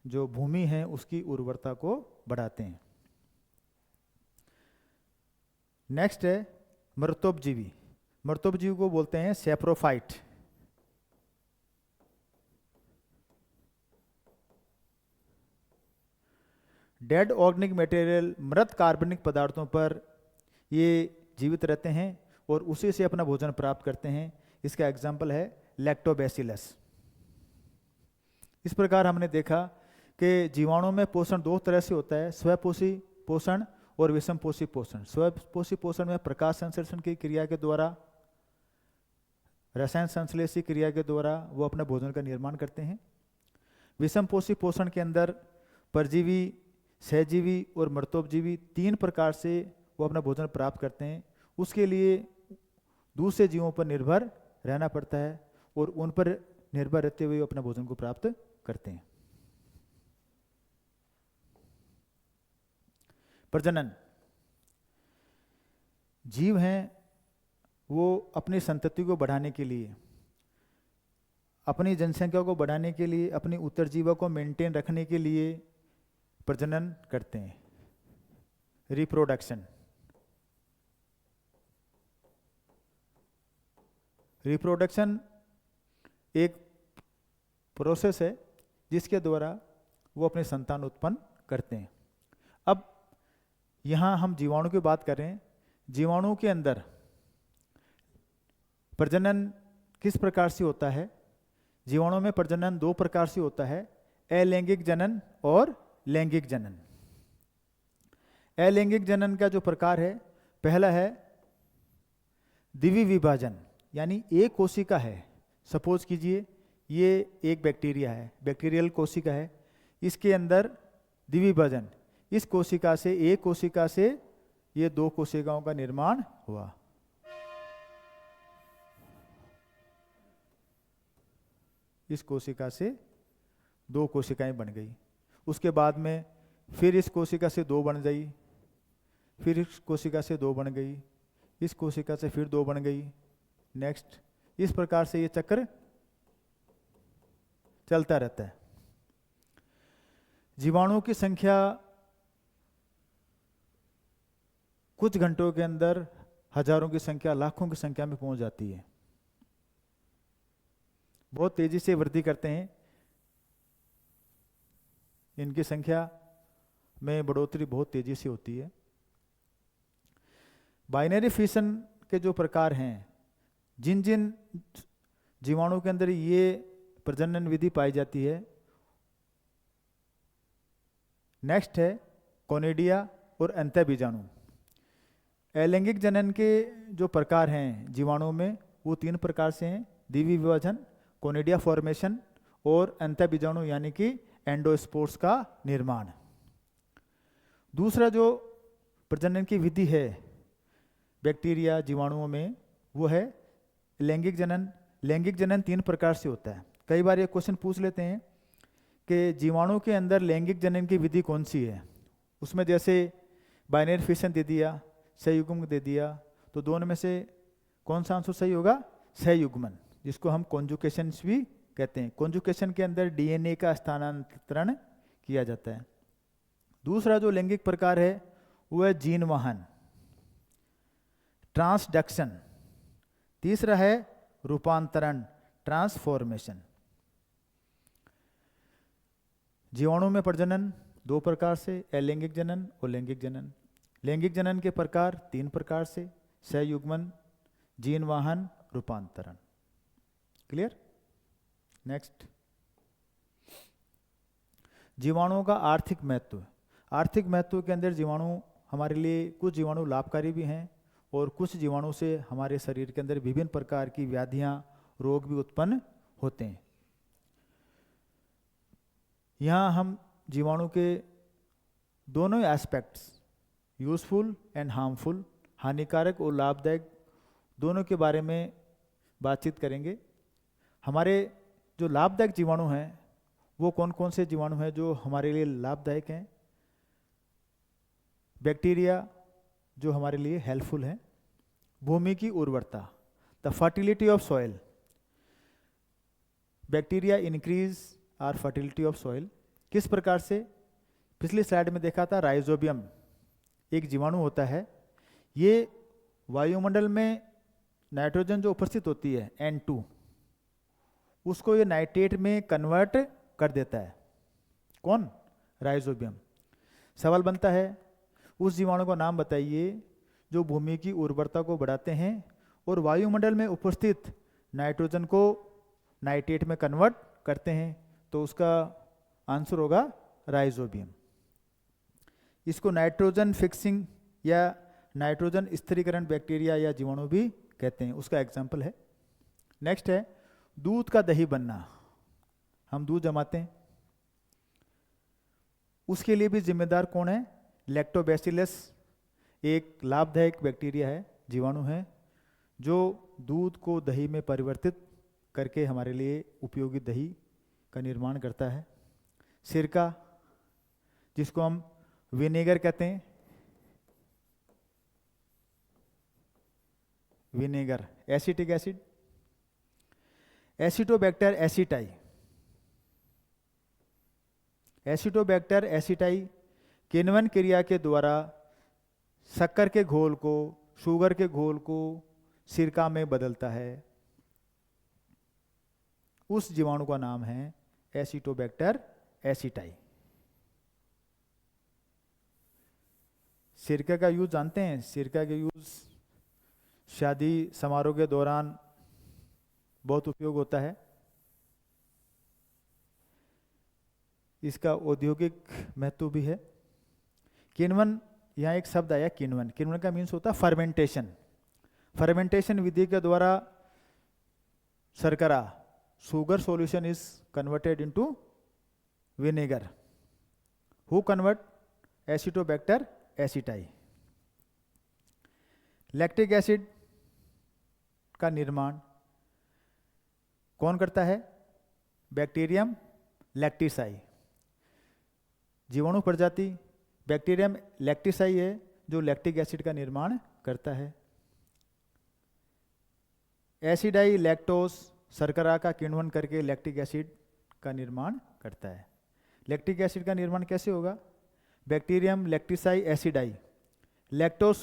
जो भूमि है उसकी उर्वरता को बढ़ाते हैं। नेक्स्ट है मर्तोपजीवी। मर्तोपजीवी को बोलते हैं सैप्रोफाइट। डेड ऑर्गेनिक मटेरियल, मृत कार्बनिक पदार्थों पर ये जीवित रहते हैं और उसी से अपना भोजन प्राप्त करते हैं। इसका एग्जाम्पल है लैक्टोबैसिलस। इस प्रकार हमने देखा कि जीवाणु में पोषण दो तरह से होता है, स्वपोषी पोषण और विषमपोषी पोषण। स्वपोषी पोषण में प्रकाश संश्लेषण की क्रिया के द्वारा, रसायन संश्लेषी क्रिया के द्वारा वो अपने भोजन का निर्माण करते हैं। विषमपोषी पोषण के अंदर परजीवी, सहजीवी और मृतोपजीवी 3 प्रकार से वो अपना भोजन प्राप्त करते हैं। उसके लिए दूसरे जीवों पर निर्भर रहना पड़ता है और उन पर निर्भर रहते हुए अपने भोजन को प्राप्त करते हैं। प्रजनन, जीव हैं वो अपनी संतति को बढ़ाने के लिए, अपनी जनसंख्या को बढ़ाने के लिए, अपनी उत्तरजीवा को मेंटेन रखने के लिए प्रजनन करते हैं, रिप्रोडक्शन। रिप्रोडक्शन एक प्रोसेस है जिसके द्वारा वो अपने संतान उत्पन्न करते हैं। अब यहाँ हम जीवाणु की बात कर रहे हैं। जीवाणु के अंदर प्रजनन किस प्रकार से होता है? जीवाणु में प्रजनन 2 प्रकार से होता है, अलैंगिक जनन और लैंगिक जनन। अलैंगिक जनन का जो प्रकार है, पहला है द्विविभाजन, यानी एक कोशिका है। सपोज कीजिए ये एक बैक्टीरिया है, बैक्टीरियल कोशिका है, इसके अंदर द्विविभाजन, इस कोशिका से, एक कोशिका से ये 2 कोशिकाओं का निर्माण हुआ। इस कोशिका से 2 कोशिकाएं बन गई। उसके बाद में फिर इस कोशिका से 2 बन गई, फिर इस कोशिका से 2 बन गई, इस कोशिका से फिर 2 बन गई, नेक्स्ट। इस प्रकार से ये चक्र चलता रहता है। जीवाणुओं की संख्या कुछ घंटों के अंदर हजारों की संख्या, लाखों की संख्या में पहुंच जाती है। बहुत तेजी से वृद्धि करते हैं, इनकी संख्या में बढ़ोतरी बहुत तेजी से होती है। बाइनरी फिशन के जो प्रकार हैं, जिन जिन जीवाणु के अंदर ये प्रजनन विधि पाई जाती है, नेक्स्ट है कोनिडिया और अंतःबीजाणु। अलैंगिक जनन के जो प्रकार हैं जीवाणुओं में, वो 3 प्रकार से हैं, द्विविभाजन, कोनिडिया फॉर्मेशन और अंतःबीजाणु यानी कि एंडोस्पोर्स का निर्माण। दूसरा जो प्रजनन की विधि है बैक्टीरिया जीवाणुओं में, वो है लैंगिक जनन। लैंगिक जनन 3 प्रकार से होता है। कई बार ये क्वेश्चन पूछ लेते हैं कि जीवाणु के अंदर लैंगिक जनन की विधि कौन सी है। उसमें जैसे बाइनरी फिशन दे दिया, सहयुग्मन दे दिया, तो दोनों में से कौन सा आंसर सही होगा? सहयुग्मन, जिसको हम कॉन्जुकेशन भी कहते हैं। कॉन्जुकेशन के अंदर डीएनए का स्थानांतरण किया जाता है। दूसरा जो लैंगिक प्रकार है वो है जीन वहन, ट्रांसडक्शन। तीसरा है रूपांतरण, ट्रांसफॉर्मेशन। जीवाणु में प्रजनन 2 प्रकार से, अलैंगिक जनन और लैंगिक जनन। लैंगिक जनन के प्रकार 3 प्रकार से, सहयुग्मन, जीन वाहन, रूपांतरण। क्लियर? नेक्स्ट, जीवाणुओं का आर्थिक महत्व। आर्थिक महत्व के अंदर जीवाणु हमारे लिए, कुछ जीवाणु लाभकारी भी हैं और कुछ जीवाणु से हमारे शरीर के अंदर विभिन्न प्रकार की व्याधियां, रोग भी उत्पन्न होते हैं। यहाँ हम जीवाणु के दोनों एस्पेक्ट्स, यूजफुल एंड हार्मफुल, हानिकारक और लाभदायक, दोनों के बारे में बातचीत करेंगे। हमारे जो लाभदायक जीवाणु हैं वो कौन कौन से जीवाणु हैं जो हमारे लिए लाभदायक हैं? बैक्टीरिया जो हमारे लिए हेल्पफुल है। भूमि की उर्वरता, the fertility of soil. Bacteria increase our fertility of soil. किस प्रकार से? पिछली स्लाइड में देखा था, राइजोबियम एक जीवाणु होता है, ये वायुमंडल में नाइट्रोजन जो उपस्थित होती है N2, उसको ये नाइट्रेट में कन्वर्ट कर देता है। कौन? राइजोबियम। सवाल बनता है उस जीवाणु का नाम बताइए जो भूमि की उर्वरता को बढ़ाते हैं और वायुमंडल में उपस्थित नाइट्रोजन को नाइट्रेट में कन्वर्ट करते हैं। तो उसका आंसर होगा राइजोबियम। इसको नाइट्रोजन फिक्सिंग या नाइट्रोजन स्थिरीकरण बैक्टीरिया या जीवाणु भी कहते हैं, उसका एग्जाम्पल है। नेक्स्ट है दूध का दही बनना। हम दूध जमाते हैं, उसके लिए भी जिम्मेदार कौन है? लैक्टोबैसिलस एक लाभदायक बैक्टीरिया है, जीवाणु है, जो दूध को दही में परिवर्तित करके हमारे लिए उपयोगी दही का निर्माण करता है। सिरका, जिसको हम विनेगर कहते हैं, vinegar, acetic acid, Acetobacter aceti, Acetobacter aceti किण्वन क्रिया के द्वारा शक्कर के घोल को, शुगर के घोल को सिरका में बदलता है। उस जीवाणु का नाम है एसिटोबैक्टर एसिटाई। सिरका का यूज जानते हैं? सिरका का यूज शादी समारोह के दौरान बहुत उपयोग होता है। इसका औद्योगिक महत्व भी है। किण्वन, यहाँ एक शब्द आया किण्वन, किण्वन का मीन्स होता है फर्मेंटेशन। फर्मेंटेशन विधि के द्वारा शर्करा, sugar solution is converted into vinegar. Who convert? Acetobacter aceti. Lactic acid का निर्माण कौन करता है? बैक्टीरियम लैक्टिसाई। जीवाणु प्रजाति बैक्टीरियम लैक्टिसाई है जो लैक्टिक एसिड का निर्माण करता है। एसिडाई लैक्टोस शर्करा का किण्वन करके लैक्टिक एसिड का निर्माण करता है। लैक्टिक एसिड का निर्माण कैसे होगा? बैक्टीरियम लैक्टिसाई एसिडाई लैक्टोस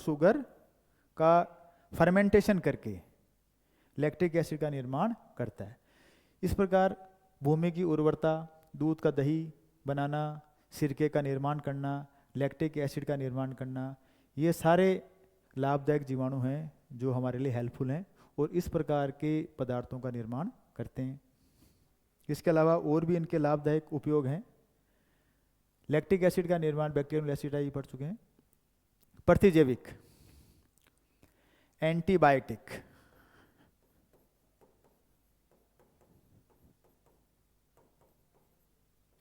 शुगर का फर्मेंटेशन करके लैक्टिक एसिड का निर्माण करता है। इस प्रकार भूमि की उर्वरता, दूध का दही बनाना, सिरके का निर्माण करना, लैक्टिक एसिड का निर्माण करना, ये सारे लाभदायक जीवाणु हैं जो हमारे लिए हेल्पफुल हैं और इस प्रकार के पदार्थों का निर्माण करते हैं। इसके अलावा और भी इनके लाभदायक उपयोग हैं। लैक्टिक एसिड का निर्माण बैक्टीरियम एसिडाई पढ़ चुके हैं। प्रतिजैविक, एंटीबायोटिक,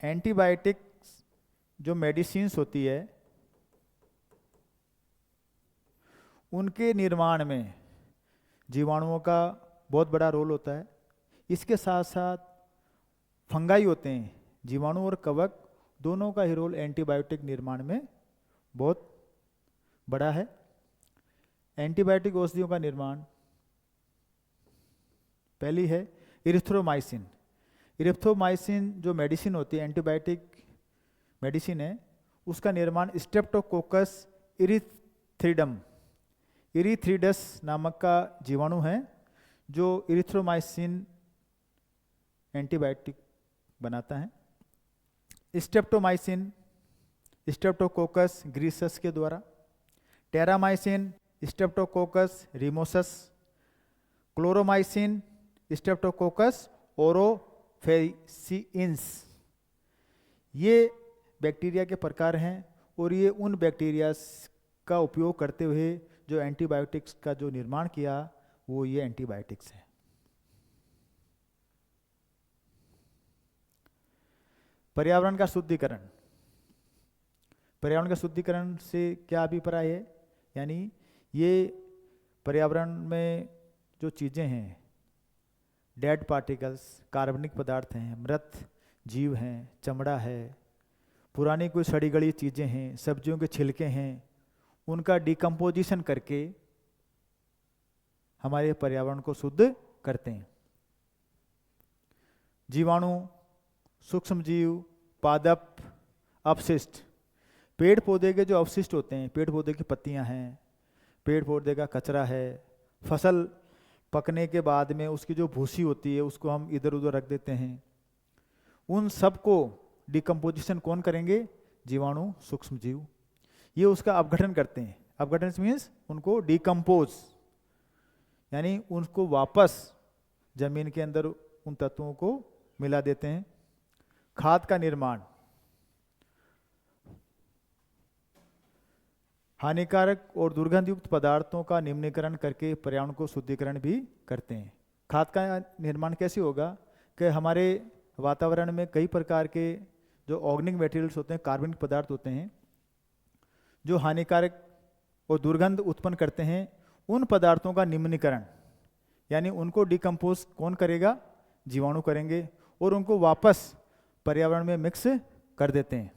एंटीबायोटिक्स जो मेडिसिन्स होती है उनके निर्माण में जीवाणुओं का बहुत बड़ा रोल होता है। इसके साथ साथ फंगाई होते हैं, जीवाणु और कवक दोनों का ही रोल एंटीबायोटिक निर्माण में बहुत बड़ा है। एंटीबायोटिक औषधियों का निर्माण, पहली है इरिथ्रोमाइसिन। इरिथ्रोमाइसिन जो मेडिसिन होती है, एंटीबायोटिक मेडिसिन है, उसका निर्माण स्ट्रेप्टोकोकस इरीथ्रीडस नामक का जीवाणु है जो इरिथ्रोमाइसिन एंटीबायोटिक बनाता है। स्ट्रेप्टोमाइसिन स्ट्रेप्टोकोकस ग्रीसस के द्वारा, टेरामाइसिन स्ट्रेप्टोकोकस रिमोसस, क्लोरोमाइसिन स्ट्रेप्टोकोकस ओरोफेसिइंस। ये बैक्टीरिया के प्रकार हैं और ये उन बैक्टीरिया का उपयोग करते हुए जो एंटीबायोटिक्स का जो निर्माण किया वो ये एंटीबायोटिक्स है। पर्यावरण का शुद्धिकरण, पर्यावरण का शुद्धिकरण से क्या अभिप्राय है? यानी ये पर्यावरण में जो चीज़ें हैं, डेड पार्टिकल्स, कार्बनिक पदार्थ हैं, मृत जीव हैं, चमड़ा है, पुरानी कोई सड़ी गली चीज़ें हैं, सब्जियों के छिलके हैं, उनका डिकम्पोजिशन करके हमारे पर्यावरण को शुद्ध करते हैं। जीवाणु, सूक्ष्म जीव, पादप, अपशिष्ट, पेड़ पौधे के जो अवशिष्ट होते हैं, पेड़ पौधे की पत्तियां हैं, पेड़ पौधे का कचरा है, फसल पकने के बाद में उसकी जो भूसी होती है उसको हम इधर उधर रख देते हैं, उन सब को डिकम्पोजिशन कौन करेंगे? जीवाणु, सूक्ष्म जीव। ये उसका अपघटन करते हैं। अपघटन मीन्स उनको डिकम्पोज, यानी उनको वापस जमीन के अंदर उन तत्वों को मिला देते हैं। खाद का निर्माण, हानिकारक और दुर्गंधयुक्त पदार्थों का निम्नीकरण करके पर्यावरण को शुद्धिकरण भी करते हैं। खाद का निर्माण कैसे होगा कि हमारे वातावरण में कई प्रकार के जो ऑर्गेनिक मटेरियल्स होते हैं, कार्बनिक पदार्थ होते हैं, जो हानिकारक और दुर्गंध उत्पन्न करते हैं, उन पदार्थों का निम्नीकरण यानी उनको डिकम्पोज कौन करेगा? जीवाणु करेंगे और उनको वापस पर्यावरण में मिक्स कर देते हैं।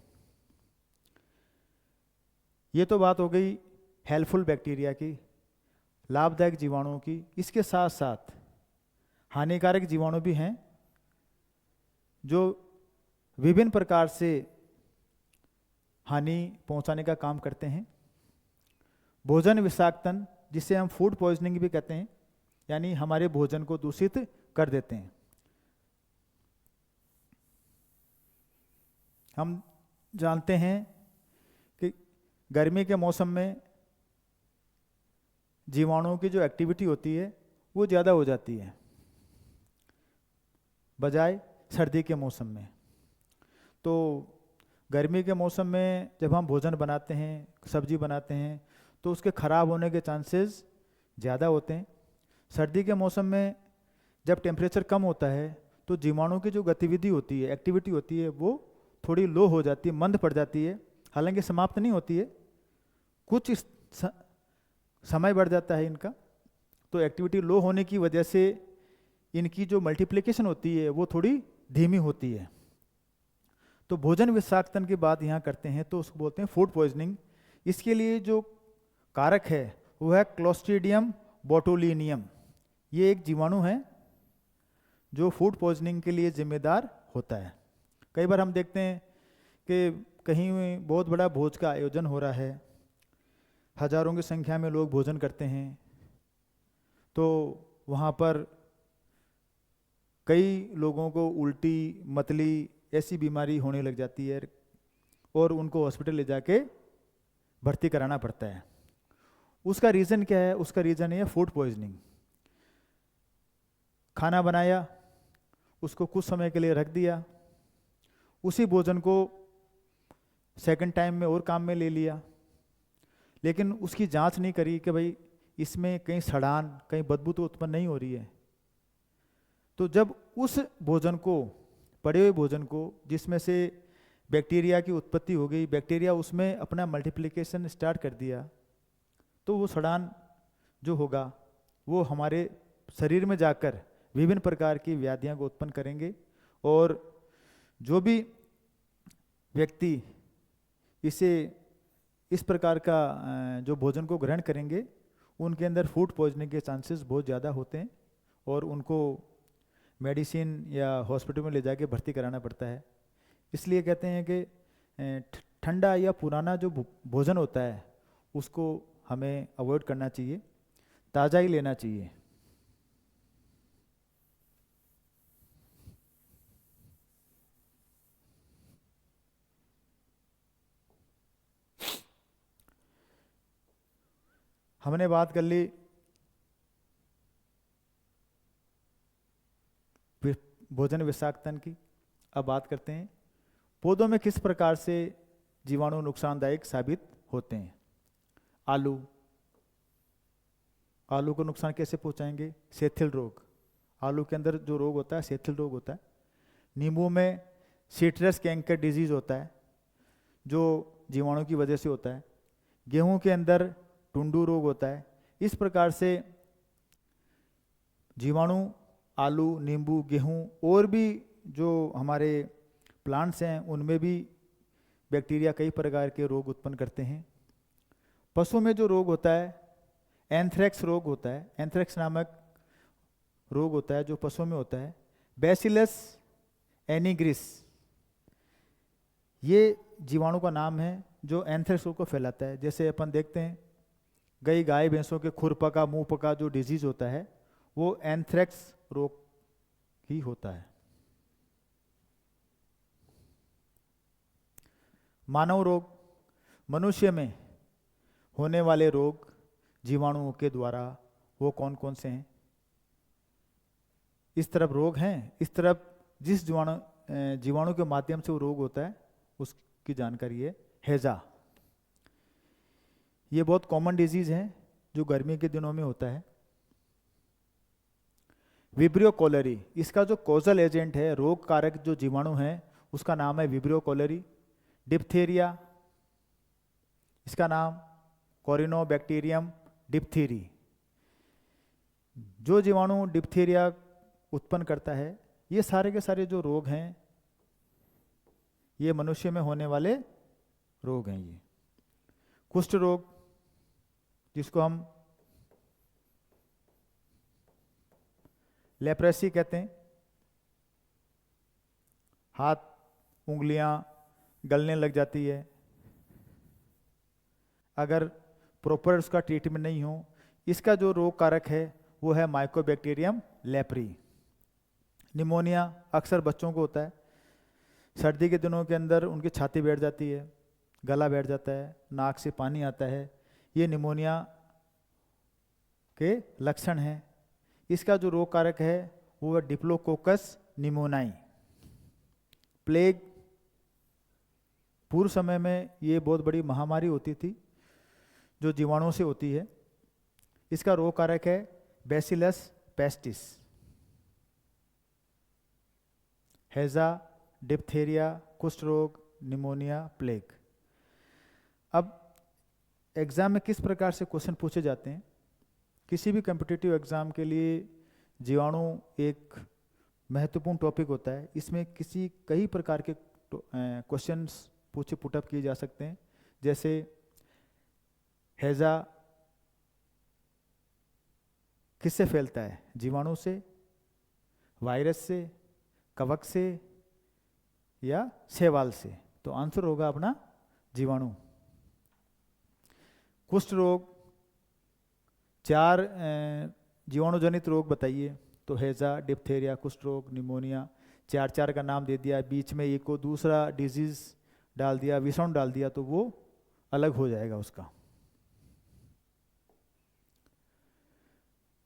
ये तो बात हो गई हेल्पफुल बैक्टीरिया की, लाभदायक जीवाणुओं की। इसके साथ साथ हानिकारक जीवाणु भी हैं जो विभिन्न प्रकार से हानि पहुंचाने का काम करते हैं। भोजन विषाक्तन, जिसे हम फूड पॉइजनिंग भी कहते हैं, यानी हमारे भोजन को दूषित कर देते हैं। हम जानते हैं कि गर्मी के मौसम में जीवाणुओं की जो एक्टिविटी होती है वो ज़्यादा हो जाती है बजाय सर्दी के मौसम में। तो गर्मी के मौसम में जब हम भोजन बनाते हैं, सब्जी बनाते हैं, तो उसके खराब होने के चांसेस ज़्यादा होते हैं। सर्दी के मौसम में जब टेम्परेचर कम होता है तो जीवाणुओं की जो गतिविधि होती है, एक्टिविटी होती है, वो थोड़ी लो हो जाती है, मंद पड़ जाती है। हालांकि समाप्त नहीं होती है, कुछ समय बढ़ जाता है इनका। तो एक्टिविटी लो होने की वजह से इनकी जो मल्टीप्लिकेशन होती है वो थोड़ी धीमी होती है। तो भोजन विषाक्तन की बात यहाँ करते हैं तो उसको बोलते हैं फूड पॉइजनिंग। इसके लिए जो कारक है वो है क्लोस्ट्रीडियम बोटुलिनियम। ये एक जीवाणु है जो फूड पॉइजनिंग के लिए जिम्मेदार होता है। कई बार हम देखते हैं कि कहीं बहुत बड़ा भोज का आयोजन हो रहा है, हजारों की संख्या में लोग भोजन करते हैं, तो वहाँ पर कई लोगों को उल्टी, मतली ऐसी बीमारी होने लग जाती है और उनको हॉस्पिटल ले जाके भर्ती कराना पड़ता है। उसका रीज़न क्या है? उसका रीज़न है फूड पॉइजनिंग। खाना बनाया, उसको कुछ समय के लिए रख दिया, उसी भोजन को सेकंड टाइम में और काम में ले लिया, लेकिन उसकी जांच नहीं करी कि भाई इसमें कहीं सड़ान, कहीं बदबू तो उत्पन्न नहीं हो रही है। तो जब उस भोजन को, पड़े हुए भोजन को, जिसमें से बैक्टीरिया की उत्पत्ति हो गई, बैक्टीरिया उसमें अपना मल्टीप्लिकेशन स्टार्ट कर दिया, तो वो सड़ान जो होगा वो हमारे शरीर में जाकर विभिन्न प्रकार की व्याधियां को उत्पन्न करेंगे। और जो भी व्यक्ति इसे इस प्रकार का जो भोजन को ग्रहण करेंगे उनके अंदर फूड पॉइजनिंग के चांसेस बहुत ज़्यादा होते हैं और उनको मेडिसिन या हॉस्पिटल में ले जाके भर्ती कराना पड़ता है। इसलिए कहते हैं कि ठंडा या पुराना जो भोजन होता है उसको हमें अवॉइड करना चाहिए, ताज़ा ही लेना चाहिए। हमने बात कर ली भोजन विषाक्तन की। अब बात करते हैं पौधों में किस प्रकार से जीवाणु नुकसानदायक साबित होते हैं। आलू को नुकसान कैसे पहुंचाएंगे? सेथिल रोग, आलू के अंदर जो रोग होता है सेथिल रोग होता है। नींबू में सिट्रस कैंकर डिजीज होता है जो जीवाणु की वजह से होता है। गेहूं के अंदर टुंडू रोग होता है। इस प्रकार से जीवाणु आलू, नींबू, गेहूं और भी जो हमारे प्लांट्स हैं उनमें भी बैक्टीरिया कई प्रकार के रोग उत्पन्न करते हैं। पशु में जो रोग होता है एंथ्रेक्स रोग होता है, एंथ्रेक्स नामक रोग होता है जो पशुओं में होता है। बैसिलस एनिग्रिस ये जीवाणु का नाम है जो एंथ्रेक्स रोग को फैलाता है। जैसे अपन देखते हैं कई गाय भैंसों के खुर पका, मुंह पका जो डिजीज होता है वो एंथ्रेक्स रोग ही होता है। मानव रोग, मनुष्य में होने वाले रोग जीवाणुओं के द्वारा वो कौन कौन से हैं? इस तरफ रोग हैं, इस तरफ जिस जीवाणु के माध्यम से वो रोग होता है उसकी जानकारी है। हैजा, ये बहुत कॉमन डिजीज है जो गर्मी के दिनों में होता है। विब्रियो कोलेरी, इसका जो कॉजल एजेंट है, रोग कारक जो जीवाणु है उसका नाम है विब्रियो कोलेरी। डिप्थीरिया, इसका नाम कोरिनोबैक्टीरियम डिप्थीरी। जो जीवाणु डिप्थीरिया उत्पन्न करता है, ये सारे के सारे जो रोग हैं ये मनुष्य में होने वाले रोग हैं। ये कुष्ठ रोग, जिसको हम लेप्रेसी कहते हैं, हाथ उंगलियां गलने लग जाती है अगर प्रॉपर उसका ट्रीटमेंट नहीं हो। इसका जो रोग कारक है वो है माइकोबैक्टीरियम लेप्री। निमोनिया अक्सर बच्चों को होता है, सर्दी के दिनों के अंदर उनकी छाती बैठ जाती है, गला बैठ जाता है, नाक से पानी आता है, ये निमोनिया के लक्षण हैं। इसका जो रोग कारक है वो है डिप्लोकोकस निमोनाई। प्लेग, पूर्व समय में ये बहुत बड़ी महामारी होती थी जो जीवाणुओं से होती है। इसका रोग कारक है बैसिलस पेस्टिस। हैजा, डिप्थीरिया, कुष्ठ रोग, निमोनिया, प्लेग। अब एग्जाम में किस प्रकार से क्वेश्चन पूछे जाते हैं? किसी भी कॉम्पिटिटिव एग्जाम के लिए जीवाणु एक महत्वपूर्ण टॉपिक होता है। इसमें कई प्रकार के क्वेश्चंस पुटअप किए जा सकते हैं। जैसे हैजा किससे फैलता है? जीवाणु से, वायरस से, कवक से या शैवाल से? तो आंसर होगा अपना जीवाणु। कुष्ठ रोग, 4 जीवाणु जनित रोग बताइए। तो हैजा, डिप्थीरिया, कुष्ठ रोग, निमोनिया, 4 का नाम दे दिया, बीच में एक को दूसरा डिजीज डाल दिया, विषाणु डाल दिया, तो वो अलग हो जाएगा उसका।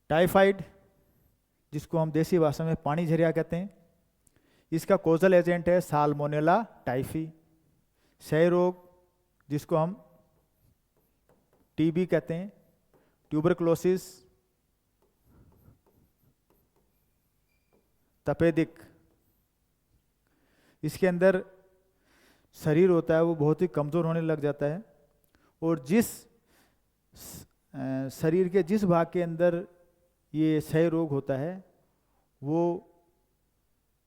टाइफाइड, जिसको हम देसी भाषा में पानी झरिया कहते हैं, इसका कॉजल एजेंट है साल्मोनेला टाइफी। क्षय रोग, जिसको हम टीबी कहते हैं, ट्यूबरक्लोसिस, तपेदिक, इसके अंदर शरीर होता है वो बहुत ही कमज़ोर होने लग जाता है, और जिस शरीर के जिस भाग के अंदर ये क्षय रोग होता है वो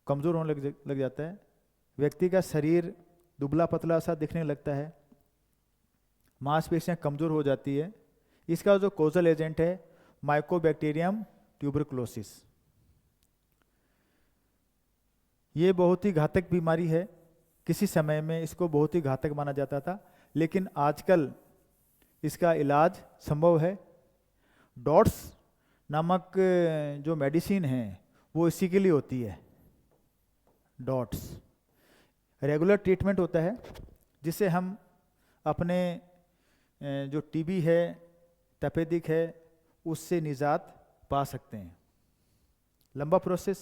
कमज़ोर होने लग जाता है। व्यक्ति का शरीर दुबला पतला सा दिखने लगता है, मांसपेशियां कमज़ोर हो जाती है। इसका जो कॉजल एजेंट है माइकोबैक्टीरियम ट्यूबरक्लोसिस। ये बहुत ही घातक बीमारी है। किसी समय में इसको बहुत ही घातक माना जाता था, लेकिन आजकल इसका इलाज संभव है। डॉट्स नामक जो मेडिसिन है वो इसी के लिए होती है। डॉट्स रेगुलर ट्रीटमेंट होता है जिससे हम अपने जो टीबी है, तपेदिक है, उससे निजात पा सकते हैं। लंबा प्रोसेस,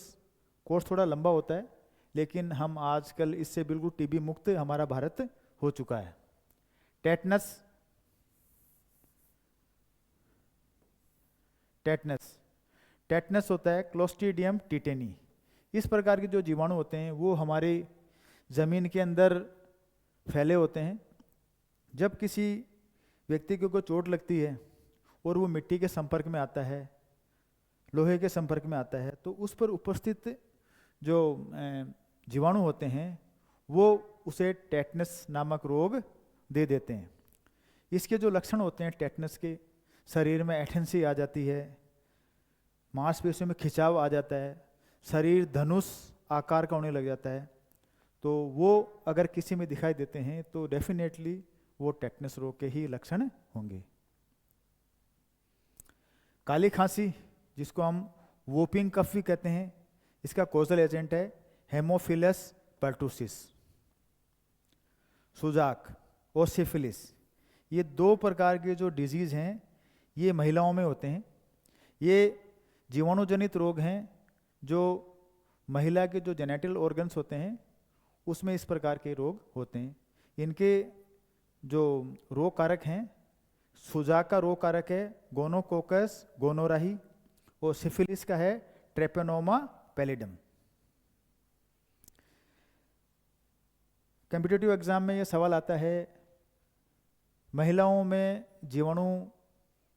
कोर्स थोड़ा लंबा होता है, लेकिन हम आजकल इससे बिल्कुल टीबी मुक्त हमारा भारत हो चुका है। टेटनस, टेटनस होता है क्लोस्ट्रीडियम टिटेनी। इस प्रकार के जो जीवाणु होते हैं वो हमारे ज़मीन के अंदर फैले होते हैं। जब किसी व्यक्ति को चोट लगती है और वो मिट्टी के संपर्क में आता है, लोहे के संपर्क में आता है, तो उस पर उपस्थित जो जीवाणु होते हैं वो उसे टेटनस नामक रोग दे देते हैं। इसके जो लक्षण होते हैं टेटनस के, शरीर में एठेंसी आ जाती है, मांसपेशियों में खिंचाव आ जाता है, शरीर धनुष आकार का होने लग जाता है। तो वो अगर किसी में दिखाई देते हैं तो डेफिनेटली वो टेटनस रोग के ही लक्षण होंगे। काली खांसी, जिसको हम वोपिंग कफ भी कहते हैं, इसका कॉजल एजेंट है हेमोफिलस पर्टुसिस। सुजाक और सिफिलिस, ये 2 प्रकार के जो डिजीज हैं ये महिलाओं में होते हैं। ये जीवाणु जनित रोग हैं जो महिला के जो जेनेटल ऑर्गन्स होते हैं उसमें इस प्रकार के रोग होते हैं। इनके जो रोग कारक हैं, सुजाक का रोग कारक है गोनोकोकस गोनोराही, और सिफिलिस का है ट्रेपेनोमा पैलिडम। कॉम्पिटिटिव एग्जाम में ये सवाल आता है, महिलाओं में जीवाणु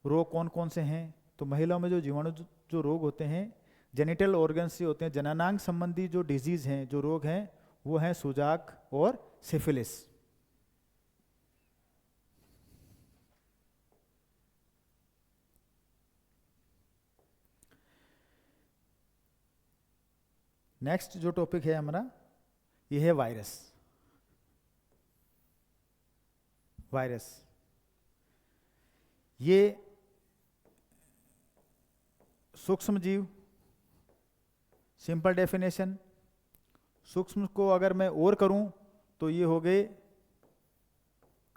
रोग कौन कौन से हैं? तो महिलाओं में जो जीवाणु जो रोग होते हैं जेनिटल ऑर्गन से होते हैं, जननांग संबंधी जो डिजीज हैं, जो रोग हैं, वो हैं सुजाक और सिफिलिस। नेक्स्ट जो टॉपिक है हमारा, ये है वायरस। वायरस ये सूक्ष्म जीव, सिंपल डेफिनेशन। सूक्ष्म को अगर मैं और करूं तो ये हो गए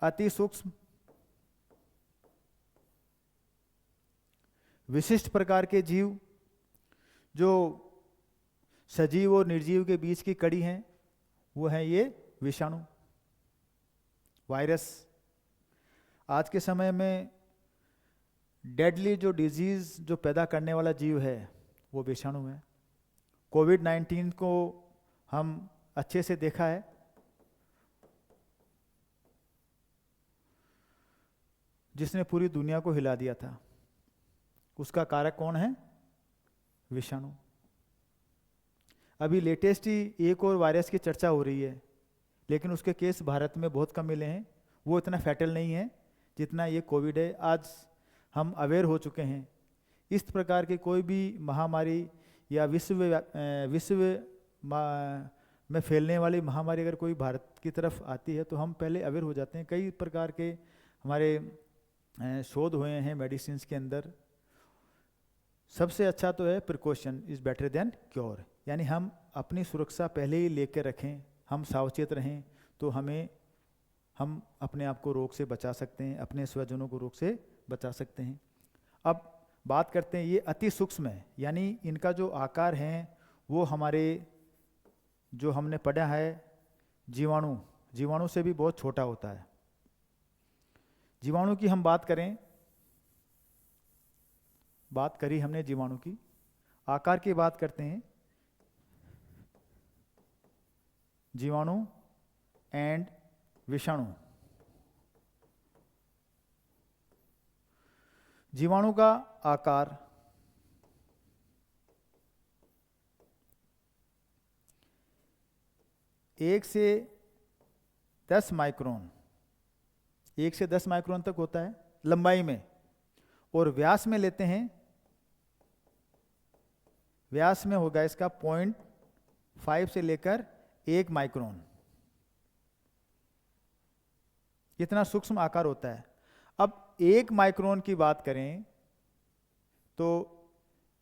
अति सूक्ष्म, विशिष्ट प्रकार के जीव जो सजीव और निर्जीव के बीच की कड़ी हैं, वो है ये विषाणु, वायरस। आज के समय में डेडली जो डिजीज जो पैदा करने वाला जीव है वो विषाणु है। कोविड-19 को हम अच्छे से देखा है, जिसने पूरी दुनिया को हिला दिया था। उसका कारक कौन है? विषाणु। अभी लेटेस्ट ही एक और वायरस की चर्चा हो रही है, लेकिन उसके केस भारत में बहुत कम मिले हैं। वो इतना फैटल नहीं है जितना ये कोविड है। आज हम अवेयर हो चुके हैं। इस प्रकार की कोई भी महामारी या विश्व में फैलने वाली महामारी अगर कोई भारत की तरफ आती है तो हम पहले अवेयर हो जाते हैं। कई प्रकार के हमारे शोध हुए हैं मेडिसिन के अंदर। सबसे अच्छा तो है precaution is better than cure, यानी हम अपनी सुरक्षा पहले ही लेकर रखें, हम सावचेत रहें, तो हम अपने आप को रोग से बचा सकते हैं, अपने स्वजनों को रोग से बचा सकते हैं। अब बात करते हैं, ये अति सूक्ष्म है, यानी इनका जो आकार है वो हमारे जो हमने पढ़ा है जीवाणु से भी बहुत छोटा होता है। जीवाणु की हम बात करी हमने जीवाणु की। आकार की बात करते हैं, जीवाणु एंड विषाणु। जीवाणु का आकार 1 से 10 माइक्रोन, 1 से 10 माइक्रोन तक होता है लंबाई में, और व्यास में लेते हैं, व्यास में होगा इसका 0.5 से लेकर 1 माइक्रोन। इतना सूक्ष्म आकार होता है। अब 1 माइक्रोन की बात करें तो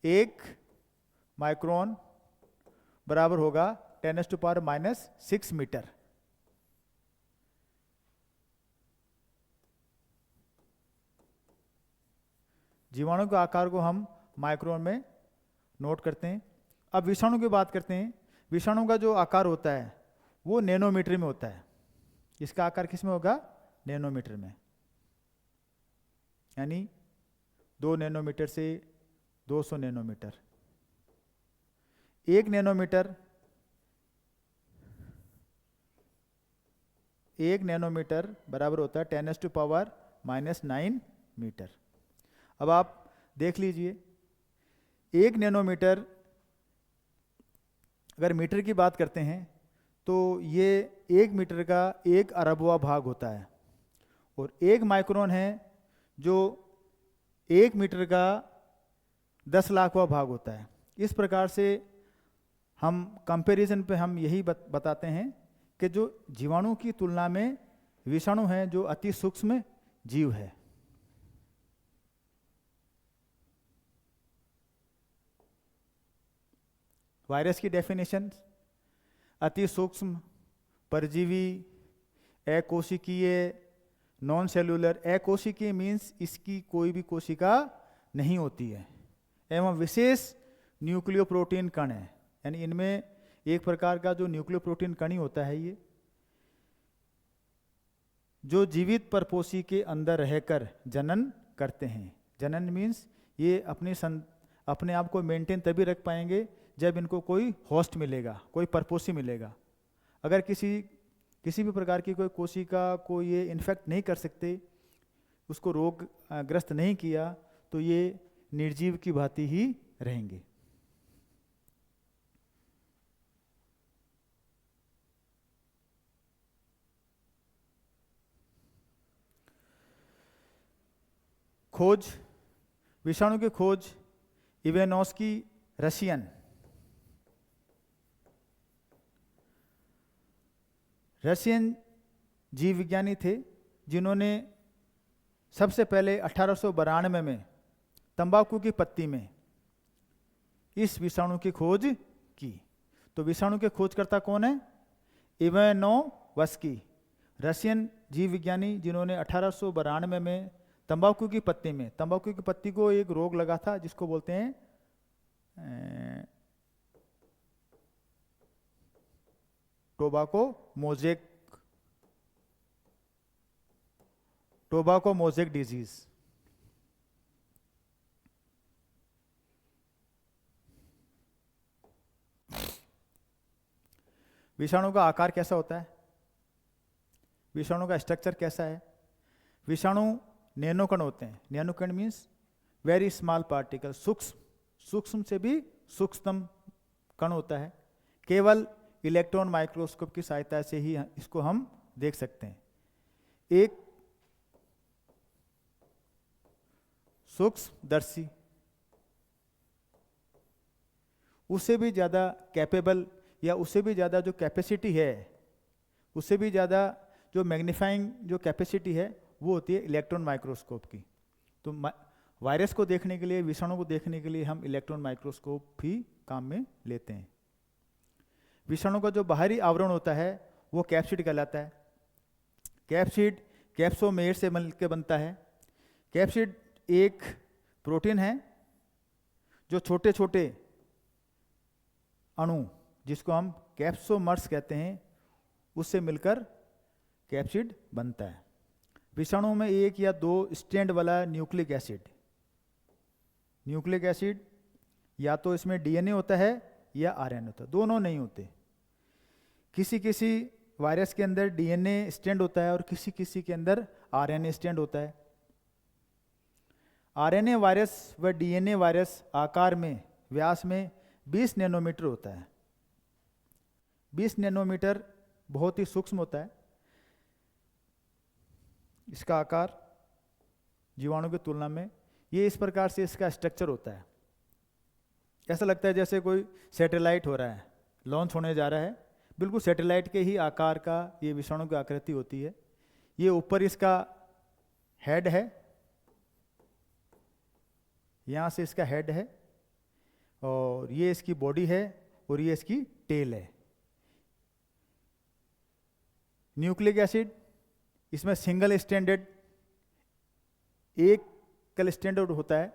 1 माइक्रोन बराबर होगा 10⁻⁻6 मीटर। जीवाणु के आकार को हम माइक्रोन में नोट करते हैं। अब विषाणु की बात करते हैं। विषाणु का जो आकार होता है वो नैनोमीटर में होता है। इसका आकार किस में होगा? नैनोमीटर में, यानी 2 नैनोमीटर से 200 नैनोमीटर। 1 नैनोमीटर बराबर होता है 10⁻⁻9 मीटर। अब आप देख लीजिए, 1 नैनोमीटर अगर मीटर की बात करते हैं तो ये 1 मीटर का 1 अरबवां भाग होता है, और 1 माइक्रोन है जो 1 मीटर का 10 लाखवां भाग होता है। इस प्रकार से हम कंपैरिजन पे हम यही बताते हैं कि जो जीवाणु की तुलना में विषाणु है जो अति सूक्ष्म जीव है। वायरस की डेफिनेशन, अति सूक्ष्म परजीवी, अकोशिकीय, नॉन सेलुलर। अकोशिकीय मीन्स इसकी कोई भी कोशिका नहीं होती है, एवं विशेष न्यूक्लियोप्रोटीन कण है, यानी इनमें एक प्रकार का जो न्यूक्लियोप्रोटीन कणी होता है, ये जो जीवित परपोषी के अंदर रहकर जनन करते हैं। जनन मीन्स ये अपने आप को मेंटेन तभी रख पाएंगे जब इनको कोई होस्ट मिलेगा, कोई परपोषी मिलेगा। अगर किसी भी प्रकार की कोई कोशिका को ये इन्फेक्ट नहीं कर सकते, उसको रोग ग्रस्त नहीं किया, तो ये निर्जीव की भांति ही रहेंगे। खोज, विषाणु की खोज इवानोव्स्की रशियन जीव विज्ञानी थे, जिन्होंने सबसे पहले 1892 में तंबाकू की पत्ती में इस विषाणु की खोज की। तो विषाणु के खोजकर्ता कौन है? इवानोव्स्की, रशियन जीव विज्ञानी, जिन्होंने 1892 में तंबाकू की पत्ती को एक रोग लगा था जिसको बोलते हैं टोबाको मोज़ेक डिजीज। विषाणु का आकार कैसा होता है? विषाणु का स्ट्रक्चर कैसा है? विषाणु नैनोकण होते हैं। नैनोकण मीन्स वेरी स्मॉल पार्टिकल, सूक्ष्म से भी सूक्ष्मतम कण होता है। केवल इलेक्ट्रॉन माइक्रोस्कोप की सहायता से ही इसको हम देख सकते हैं। एक सूक्ष्मदर्शी उससे भी ज़्यादा कैपेबल, या उससे भी ज़्यादा जो कैपेसिटी है, उससे भी ज़्यादा जो मैग्नीफाइंग जो कैपेसिटी है, वो होती है इलेक्ट्रॉन माइक्रोस्कोप की। तो वायरस को देखने के लिए, विषाणु को देखने के लिए हम इलेक्ट्रॉन माइक्रोस्कोप भी काम में लेते हैं। विषाणु का जो बाहरी आवरण होता है वो कैप्सिड कहलाता है। कैप्सिड कैप्सोमेर से मिलकर बनता है। कैप्सिड एक प्रोटीन है जो छोटे छोटे अणु, जिसको हम कैप्सोमर्स कहते हैं, उससे मिलकर कैप्सिड बनता है। विषाणु में एक या दो स्ट्रैंड वाला न्यूक्लिक एसिड या तो इसमें डीएनए होता है या आरएनए होता है, दोनों नहीं होते। किसी वायरस के अंदर डीएनए स्ट्रैंड होता है और किसी के अंदर आरएनए स्ट्रैंड होता है। आरएनए वायरस व डीएनए वायरस आकार में, व्यास में 20 नैनोमीटर होता है। 20 नैनोमीटर बहुत ही सूक्ष्म होता है। इसका आकार जीवाणु की तुलना में, ये इस प्रकार से इसका स्ट्रक्चर होता है। ऐसा लगता है जैसे कोई सैटेलाइट हो रहा है, लॉन्च होने जा रहा है, बिल्कुल सैटेलाइट के ही आकार का ये विषाणु की आकृति होती है। ये ऊपर इसका हेड है, यहाँ से इसका हेड है, और ये इसकी बॉडी है, और ये इसकी टेल है। न्यूक्लिक एसिड, इसमें सिंगल स्ट्रैंडेड, एकल स्ट्रैंडेड होता है,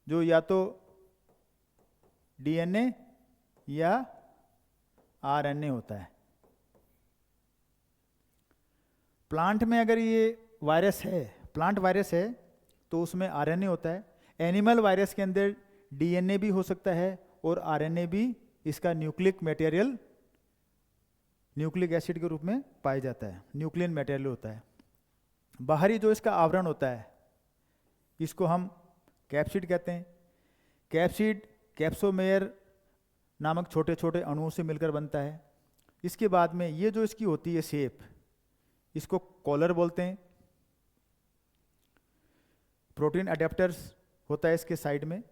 जो या तो डीएनए या आरएनए होता है। प्लांट में अगर ये वायरस है, प्लांट वायरस है, तो उसमें आरएनए होता है। एनिमल वायरस के अंदर डीएनए भी हो सकता है और आरएनए भी इसका न्यूक्लिक मटेरियल, न्यूक्लिक एसिड के रूप में पाया जाता है, न्यूक्लियन मटेरियल होता है। बाहरी जो इसका आवरण होता है, इसको हम कैप्सिड कहते हैं। कैप्सिड कैप्सोमेयर नामक छोटे छोटे अणुओं से मिलकर बनता है। इसके बाद में ये जो इसकी होती है शेप, इसको कॉलर बोलते हैं। प्रोटीन अडेप्टर्स होता है इसके साइड में।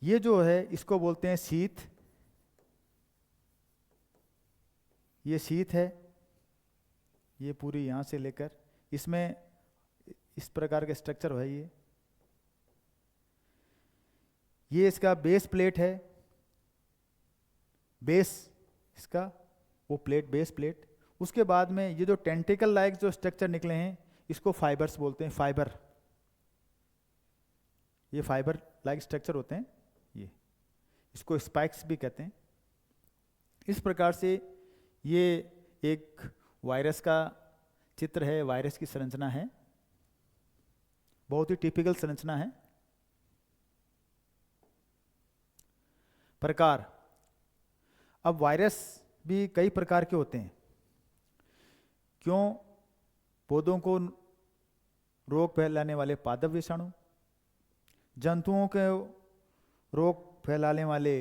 ये जो है इसको बोलते हैं शीथ। ये शीथ है, ये पूरी यहाँ से लेकर, इसमें इस प्रकार का स्ट्रक्चर है। ये इसका बेस प्लेट है, बेस इसका वो प्लेट, बेस प्लेट। उसके बाद में ये जो टेंटिकल लाइक जो स्ट्रक्चर निकले हैं, इसको फाइबर्स बोलते हैं, फाइबर। ये फाइबर लाइक स्ट्रक्चर होते हैं। ये इसको स्पाइक्स भी कहते हैं। इस प्रकार से ये एक वायरस का चित्र है, वायरस की संरचना है, बहुत ही टिपिकल संरचना है। प्रकार, अब वायरस भी कई प्रकार के होते हैं। क्यों? पौधों को रोग फैलाने वाले पादप विषाणु, जंतुओं के रोग फैलाने वाले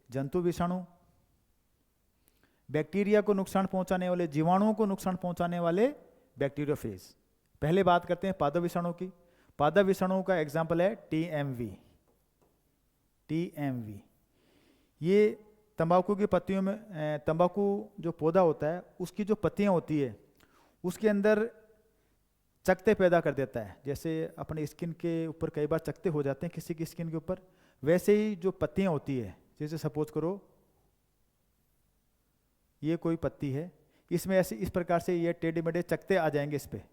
जंतु विषाणु, बैक्टीरिया को नुकसान पहुंचाने वाले, जीवाणुओं को नुकसान पहुंचाने वाले बैक्टीरियोफेज। पहले बात करते हैं पादप विषाणु की। पादप विषाणु का एग्जाम्पल है टीएमवी। टीएमवी ये तंबाकू की पत्तियों में, तंबाकू जो पौधा होता है उसकी जो पत्तियां होती है उसके अंदर चकते पैदा कर देता है। जैसे अपने स्किन के ऊपर कई बार चकते हो जाते हैं किसी की स्किन के ऊपर, वैसे ही जो पत्तियां होती है, जैसे सपोज करो ये कोई पत्ती है, इसमें ऐसे इस प्रकार से ये टेढ़े मेढ़े चकते आ जाएंगे इस पे।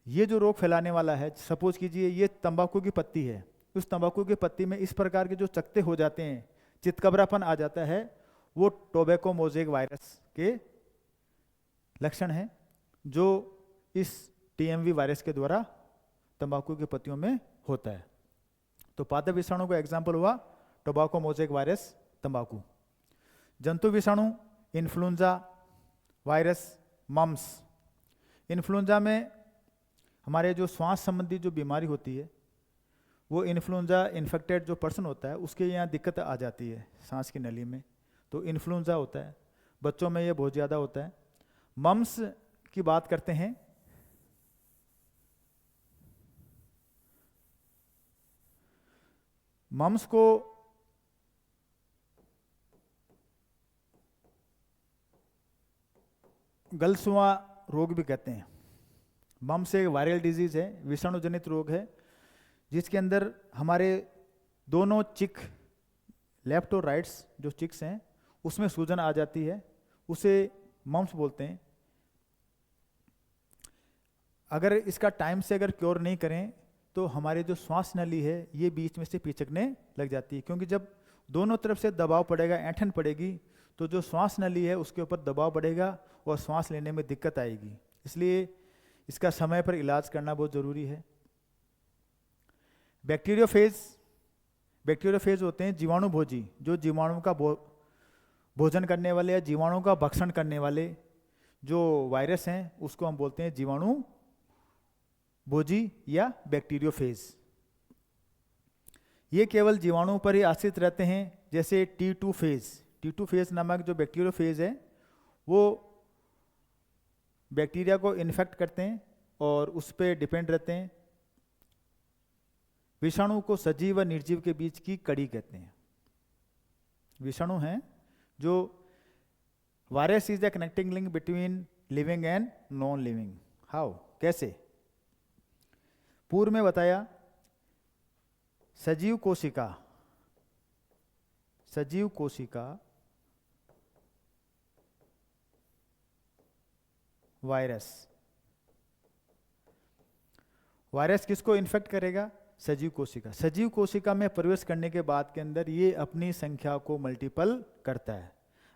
ये जो रोग फैलाने वाला है, सपोज कीजिए ये तंबाकू की पत्ती है, उस तंबाकू की पत्ती में इस प्रकार के जो चकते हो जाते हैं, चितकबरापन आ जाता है, वो टोबैको मोज़ेक वायरस के लक्षण हैं जो इस टीएमवी वायरस के द्वारा तंबाकू की पत्तियों में होता है। तो पादप विषाणु का एग्जाम्पल हुआ टोबैको मोज़ेक वायरस, तंबाकू। जंतु विषाणु, इन्फ्लुएंजा वायरस, मम्स। इन्फ्लुएंजा में हमारे जो श्वास संबंधी जो बीमारी होती है, वो इन्फ्लुएंजा इन्फेक्टेड जो पर्सन होता है उसके यहाँ दिक्कत आ जाती है सांस की नली में, तो इन्फ्लुएंजा होता है। बच्चों में ये बहुत ज़्यादा होता है। मम्स की बात करते हैं। मम्स को गलसुआ रोग भी कहते हैं। मम्स एक वायरल डिजीज है, विषाणु जनित रोग है, जिसके अंदर हमारे दोनों चिक, लेफ्ट और राइट्स जो चिक्स हैं उसमें सूजन आ जाती है, उसे मम्स बोलते हैं। अगर इसका टाइम से अगर क्योर नहीं करें तो हमारे जो श्वास नली है ये बीच में से पिचकने लग जाती है, क्योंकि जब दोनों तरफ से दबाव पड़ेगा, ऐंठन पड़ेगी, तो जो श्वास नली है उसके ऊपर दबाव बढ़ेगा और श्वास लेने में दिक्कत आएगी। इसलिए इसका समय पर इलाज करना बहुत ज़रूरी है। बैक्टीरियोफेज, बैक्टीरियोफेज होते हैं जीवाणु भोजी, जो जीवाणु का भोजन करने वाले या जीवाणु का भक्षण करने वाले जो वायरस हैं उसको हम बोलते हैं जीवाणु भोजी या बैक्टीरियोफेज। ये केवल जीवाणु पर ही आश्रित रहते हैं। जैसे T2 फेज, T2 फेज नामक जो बैक्टीरियोफेज है वो बैक्टीरिया को इन्फेक्ट करते हैं और उस पर डिपेंड रहते हैं। विषाणु को सजीव व निर्जीव के बीच की कड़ी कहते हैं। विषाणु हैं जो virus is the connecting link between living and non living. How, कैसे? पूर्व में बताया सजीव कोशिका, सजीव कोशिका वायरस, वायरस किसको इन्फेक्ट करेगा? सजीव कोशिका। सजीव कोशिका में प्रवेश करने के बाद के अंदर ये अपनी संख्या को मल्टीपल करता है।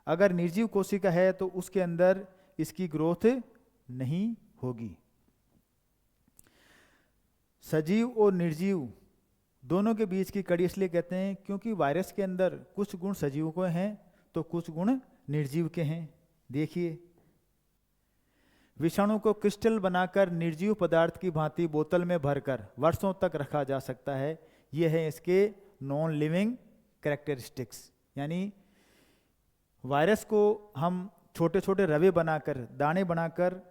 अगर निर्जीव कोशिका है तो उसके अंदर इसकी ग्रोथ नहीं होगी। सजीव और निर्जीव दोनों के बीच की कड़ी इसलिए कहते हैं क्योंकि वायरस के अंदर कुछ गुण सजीव को हैं तो कुछ गुण निर्जीव के हैं। देखिए, विषाणु को क्रिस्टल बनाकर निर्जीव पदार्थ की भांति बोतल में भरकर वर्षों तक रखा जा सकता है। ये है इसके नॉन लिविंग कैरेक्टरिस्टिक्स। यानी वायरस को हम छोटे छोटे रवे बनाकर, दाने बनाकर,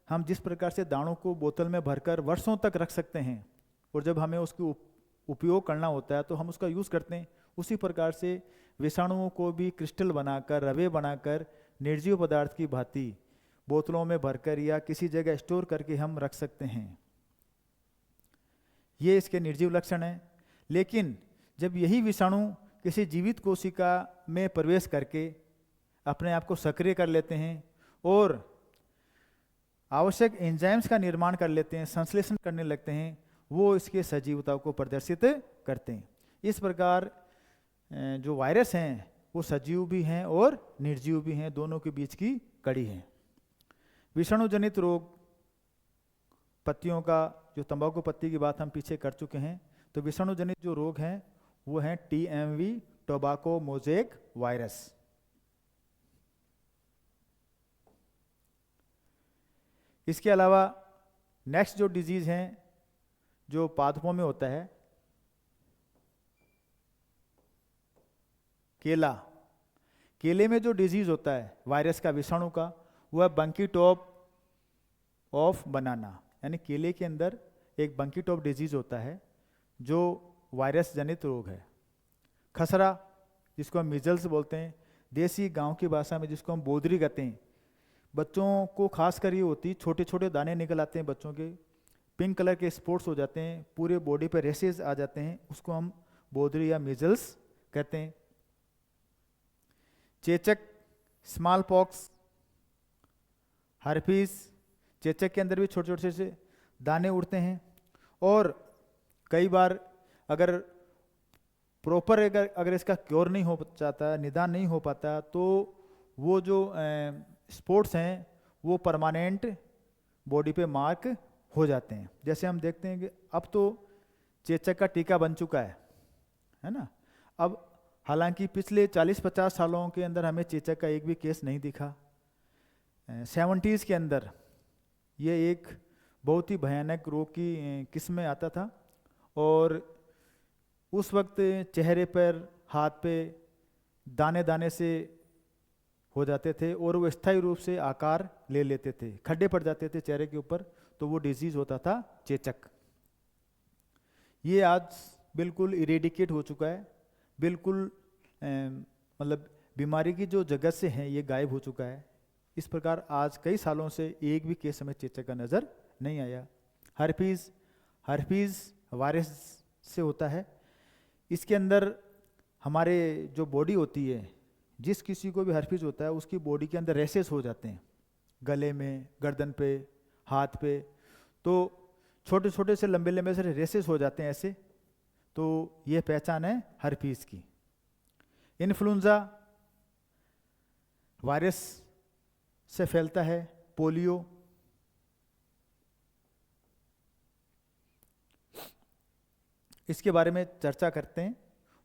हम जिस प्रकार से दानों को बोतल में भरकर वर्षों तक रख सकते हैं और जब हमें उसकी उपयोग करना होता है तो हम उसका यूज़ करते हैं, उसी प्रकार से विषाणुओं को भी क्रिस्टल बनाकर, रवे बनाकर, निर्जीव पदार्थ की भांति बोतलों में भरकर या किसी जगह स्टोर करके हम रख सकते हैं। ये इसके निर्जीव लक्षण हैं। लेकिन जब यही विषाणु किसी जीवित कोशिका में प्रवेश करके अपने आप को सक्रिय कर लेते हैं और आवश्यक एंजाइम्स का निर्माण कर लेते हैं, संश्लेषण करने लगते हैं, वो इसके सजीवता को प्रदर्शित करते हैं। इस प्रकार जो वायरस हैं वो सजीव भी हैं और निर्जीव भी हैं, दोनों के बीच की कड़ी है। विषाणु जनित रोग, पत्तियों का, जो तंबाकू पत्ती की बात हम पीछे कर चुके हैं, तो विषाणु जनित जो रोग हैं वो हैं TMV, टोबैको मोज़ेक वायरस। इसके अलावा नेक्स्ट जो डिजीज हैं जो पादपों में होता है, केला, केले में जो डिजीज होता है वायरस का, विषाणु का, वो है बंकी टॉप ऑफ बनाना, यानी केले के अंदर एक बंकी टॉप डिजीज होता है जो वायरस जनित रोग है। खसरा, जिसको हम मिजल्स बोलते हैं, देसी गांव की भाषा में जिसको हम बोदरी कहते हैं, बच्चों को खास कर ये होती, छोटे छोटे दाने निकल आते हैं बच्चों के, पिंक कलर के स्पॉट्स हो जाते हैं, पूरे बॉडी पर रेसेस आ जाते हैं, उसको हम बोदरी या मिजल्स कहते हैं। चेचक, स्मॉल पॉक्स, हर्पीस, चेचक के अंदर भी छोटे छोटे से दाने उड़ते हैं। और कई बार अगर प्रॉपर अगर इसका क्योर नहीं हो जाता, निदान नहीं हो पाता, तो वो जो स्पॉट्स हैं वो परमानेंट बॉडी पे मार्क हो जाते हैं। जैसे हम देखते हैं कि अब तो चेचक का टीका बन चुका है ना। अब हालांकि पिछले 40-50 सालों के अंदर हमें चेचक का एक भी केस नहीं दिखा। 70s के अंदर ये एक बहुत ही भयानक रोग की किस्म में आता था, और उस वक्त चेहरे पर, हाथ पे दाने दाने से हो जाते थे और वो स्थायी रूप से आकार ले लेते थे, खड्डे पड़ जाते थे चेहरे के ऊपर, तो वो डिजीज होता था चेचक। ये आज बिल्कुल इरेडिकेट हो चुका है, बिल्कुल मतलब बीमारी की जो जगत से है ये गायब हो चुका है। इस प्रकार आज कई सालों से एक भी केस हमें चेचक का नज़र नहीं आया। हर्पीज वायरस से होता है। इसके अंदर हमारे जो बॉडी होती है, जिस किसी को भी हर्पीज होता है उसकी बॉडी के अंदर रेसेस हो जाते हैं, गले में, गर्दन पे, हाथ पे, तो छोटे छोटे से लंबे लंबे से रेसेस हो जाते हैं ऐसे, तो ये पहचान है हर्पीज की। इन्फ्लुएंजा वायरस से फैलता है। पोलियो, इसके बारे में चर्चा करते हैं।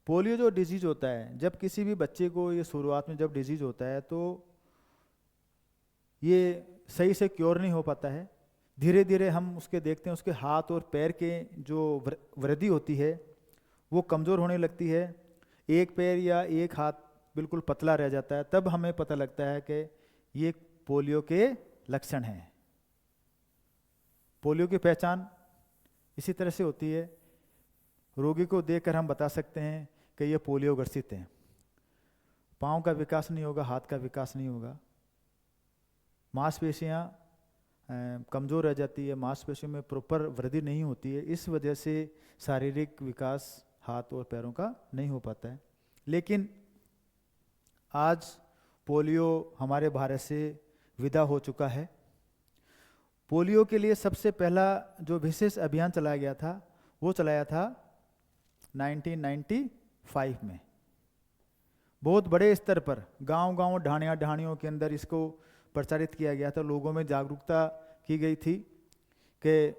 पोलियो जो डिजीज होता है, जब किसी भी बच्चे को ये शुरुआत में जब डिजीज होता है तो ये सही से क्योर नहीं हो पाता है। धीरे धीरे हम उसके देखते हैं उसके हाथ और पैर के जो वृद्धि होती है वो कमज़ोर होने लगती है। एक पैर या एक हाथ बिल्कुल पतला रह जाता है, तब हमें पता लगता है कि ये पोलियो के लक्षण हैं। पोलियो की पहचान इसी तरह से होती है, रोगी को देखकर हम बता सकते हैं कि ये पोलियो ग्रसित है। पाँव का विकास नहीं होगा, हाथ का विकास नहीं होगा, मांसपेशियाँ कमज़ोर रह जाती है, मांसपेशियों में प्रॉपर वृद्धि नहीं होती है, इस वजह से शारीरिक विकास हाथ और पैरों का नहीं हो पाता है। लेकिन आज पोलियो हमारे भारत से विदा हो चुका है। पोलियो के लिए सबसे पहला जो विशेष अभियान चलाया गया था वो चलाया था 1995 में। बहुत बड़े स्तर पर गांव-गांव, ढाणियों के अंदर इसको प्रचारित किया गया था, लोगों में जागरूकता की गई थी कि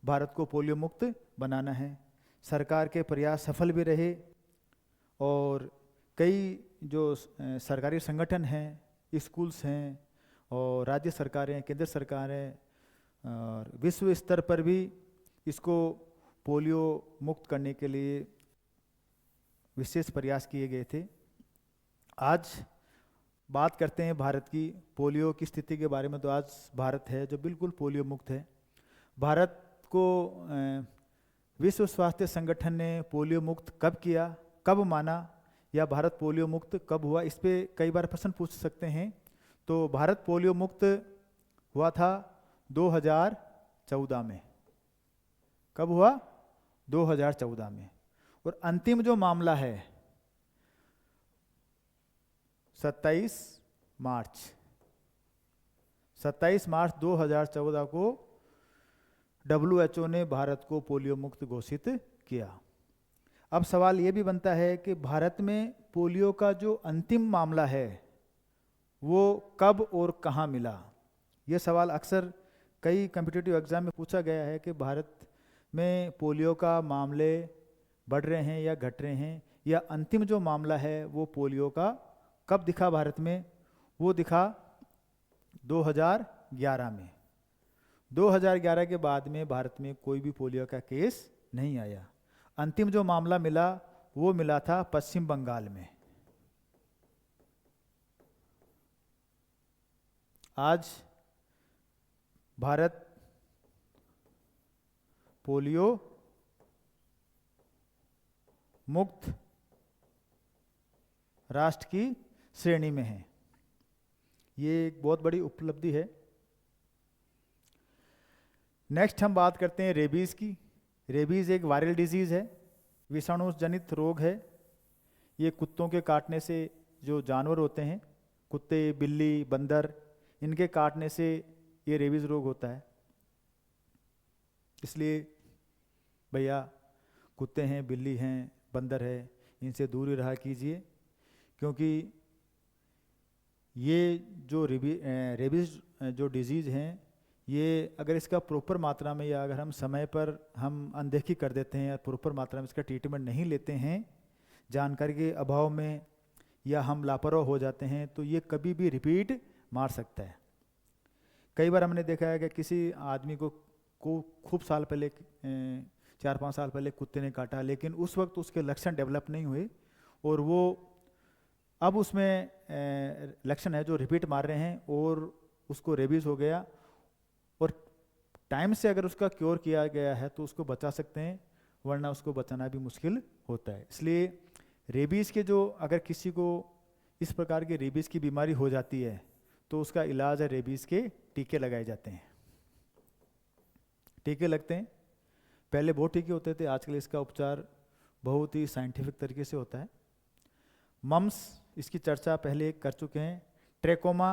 भारत को पोलियो मुक्त बनाना है। सरकार के प्रयास सफल भी रहे और कई जो सरकारी संगठन हैं, स्कूल्स हैं और राज्य सरकारें, केंद्र सरकारें और विश्व स्तर पर भी इसको पोलियो मुक्त करने के लिए विशेष प्रयास किए गए थे। आज बात करते हैं भारत की पोलियो की स्थिति के बारे में, तो आज भारत है जो बिल्कुल पोलियो मुक्त है। भारत को विश्व स्वास्थ्य संगठन ने पोलियो मुक्त कब किया, कब माना, या भारत पोलियो मुक्त कब हुआ, इस पे कई बार प्रश्न पूछ सकते हैं। तो भारत पोलियो मुक्त हुआ था 2014 में। कब हुआ? 2014 में। और अंतिम जो मामला है 27 मार्च 2014 को WHO ने भारत को पोलियो मुक्त घोषित किया। अब सवाल ये भी बनता है कि भारत में पोलियो का जो अंतिम मामला है वो कब और कहाँ मिला। ये सवाल अक्सर कई कॉम्पिटिटिव एग्जाम में पूछा गया है कि भारत में पोलियो का मामले बढ़ रहे हैं या घट रहे हैं, या अंतिम जो मामला है वो पोलियो का कब दिखा भारत में। वो दिखा 2011 में। 2011 के बाद में भारत में कोई भी पोलियो का केस नहीं आया। अंतिम जो मामला मिला वो मिला था पश्चिम बंगाल में। आज भारत पोलियो मुक्त राष्ट्र की श्रेणी में है। ये एक बहुत बड़ी उपलब्धि है। नेक्स्ट हम बात करते हैं रेबीज की। रेबीज एक वायरल डिजीज है, विषाणु जनित रोग है। ये कुत्तों के काटने से, जो जानवर होते हैं कुत्ते, बिल्ली, बंदर, इनके काटने से ये रेबीज रोग होता है। इसलिए भैया कुत्ते हैं, बिल्ली हैं, बंदर है, इनसे दूर ही रहा कीजिए, क्योंकि ये जो रेबीज जो डिजीज़ हैं, ये अगर इसका प्रॉपर मात्रा में या अगर हम समय पर हम अनदेखी कर देते हैं या प्रॉपर मात्रा में इसका ट्रीटमेंट नहीं लेते हैं, जानकारी के अभाव में, या हम लापरवाह हो जाते हैं, तो ये कभी भी रिपीट मार सकता है। कई बार हमने देखा है कि किसी आदमी को खूब साल पहले 4-5 साल पहले कुत्ते ने काटा, लेकिन उस वक्त उसके लक्षण डेवलप नहीं हुए, और वो अब उसमें लक्षण है जो रिपीट मार रहे हैं और उसको रेबीज हो गया। और टाइम से अगर उसका क्योर किया गया है तो उसको बचा सकते हैं, वरना उसको बचाना भी मुश्किल होता है। इसलिए रेबीज़ के जो, अगर किसी को इस प्रकार की रेबीज़ की बीमारी हो जाती है तो उसका इलाज है रेबीज़ के टीके लगाए जाते हैं। टीके लगते हैं, पहले बहुत टीके होते थे, आजकल इसका उपचार बहुत ही साइंटिफिक तरीके से होता है। मम्स, इसकी चर्चा पहले कर चुके हैं। ट्रेकोमा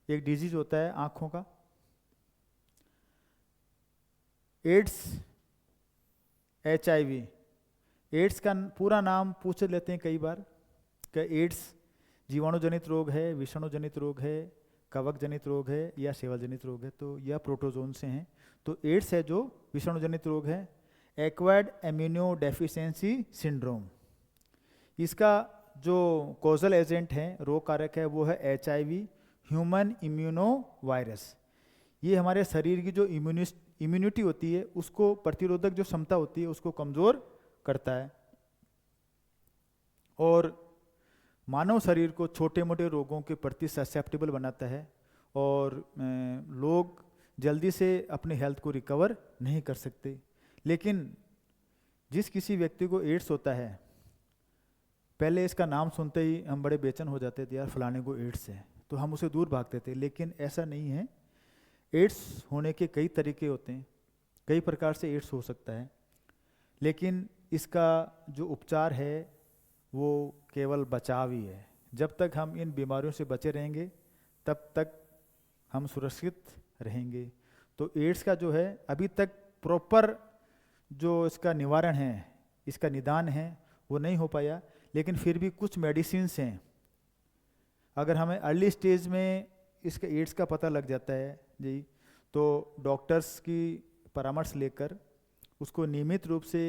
एक डिजीज होता है आँखों का। एड्स, HIV, एड्स का पूरा नाम पूछ लेते हैं कई बार कि एड्स जीवाणु जनित रोग है, विषाणु जनित रोग है, कवक जनित रोग है या सेवल जनित रोग है, तो यह प्रोटोजोन से हैं। तो एड्स है जो विषाणु जनित रोग है। एक्वायर्ड इम्यूनो डेफिशिएंसी सिंड्रोम, इसका जो कॉजल एजेंट है, रोग कारक है, वो है HIV, ह्यूमन इम्यूनो वायरस। ये हमारे शरीर की जो इम्यूनिटी होती है, उसको प्रतिरोधक जो क्षमता होती है उसको कमज़ोर करता है, और मानव शरीर को छोटे मोटे रोगों के प्रति ससेप्टेबल बनाता है, और लोग जल्दी से अपने हेल्थ को रिकवर नहीं कर सकते। लेकिन जिस किसी व्यक्ति को एड्स होता है, पहले इसका नाम सुनते ही हम बड़े बेचैन हो जाते थे, यार फलाने को एड्स है, तो हम उसे दूर भागते थे। लेकिन ऐसा नहीं है। एड्स होने के कई तरीके होते हैं, कई प्रकार से एड्स हो सकता है, लेकिन इसका जो उपचार है वो केवल बचाव ही है। जब तक हम इन बीमारियों से बचे रहेंगे तब तक हम सुरक्षित रहेंगे। तो एड्स का जो है अभी तक प्रॉपर जो इसका निवारण है, इसका निदान है, वो नहीं हो पाया, लेकिन फिर भी कुछ मेडिसिन्स हैं। अगर हमें अर्ली स्टेज में इसका एड्स का पता लग जाता है जी, तो डॉक्टर्स की परामर्श लेकर उसको नियमित रूप से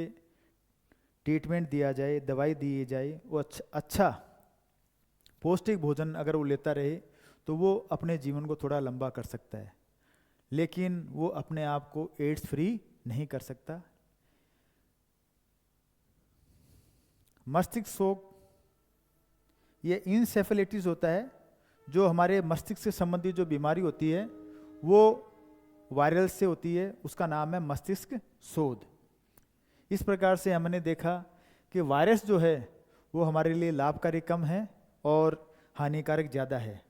ट्रीटमेंट दिया जाए, दवाई दी जाए, वो अच्छा पौष्टिक भोजन अगर वो लेता रहे तो वो अपने जीवन को थोड़ा लंबा कर सकता है, लेकिन वो अपने आप को एड्स फ्री नहीं कर सकता। मस्तिष्क शोक, ये इंसेफेलाइटिस होता है, जो हमारे मस्तिष्क से संबंधित जो बीमारी होती है वो वायरल से होती है, उसका नाम है मस्तिष्क शोथ। इस प्रकार से हमने देखा कि वायरस जो है वो हमारे लिए लाभकारी कम है और हानिकारक ज़्यादा है।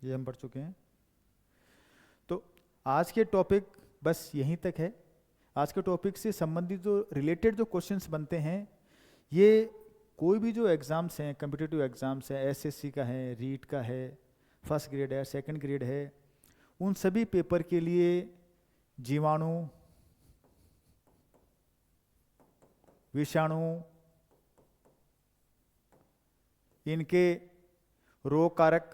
ये हम पढ़ चुके हैं। तो आज के टॉपिक बस यहीं तक है। आज के टॉपिक से संबंधित जो रिलेटेड जो क्वेश्चंस बनते हैं, ये कोई भी जो एग्ज़ाम्स हैं, कॉम्पिटिटिव एग्ज़ाम्स हैं, SSC का है, रीट का है, फर्स्ट ग्रेड है, सेकंड ग्रेड है, उन सभी पेपर के लिए जीवाणु, विषाणु, इनके रोग कारक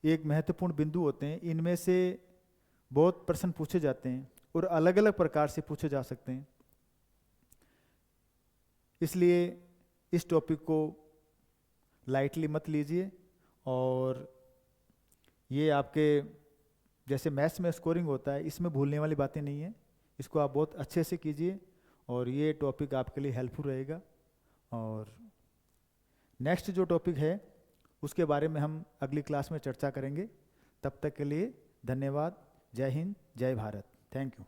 एक महत्वपूर्ण बिंदु होते हैं। इनमें से बहुत प्रश्न पूछे जाते हैं और अलग अलग प्रकार से पूछे जा सकते हैं। इसलिए इस टॉपिक को लाइटली मत लीजिए, और ये आपके जैसे मैथ्स में स्कोरिंग होता है, इसमें भूलने वाली बातें नहीं है। इसको आप बहुत अच्छे से कीजिए और ये टॉपिक आपके लिए हेल्पफुल रहेगा। और नेक्स्ट जो टॉपिक है उसके बारे में हम अगली क्लास में चर्चा करेंगे। तब तक के लिए धन्यवाद। जय हिंद, जय भारत। Thank you.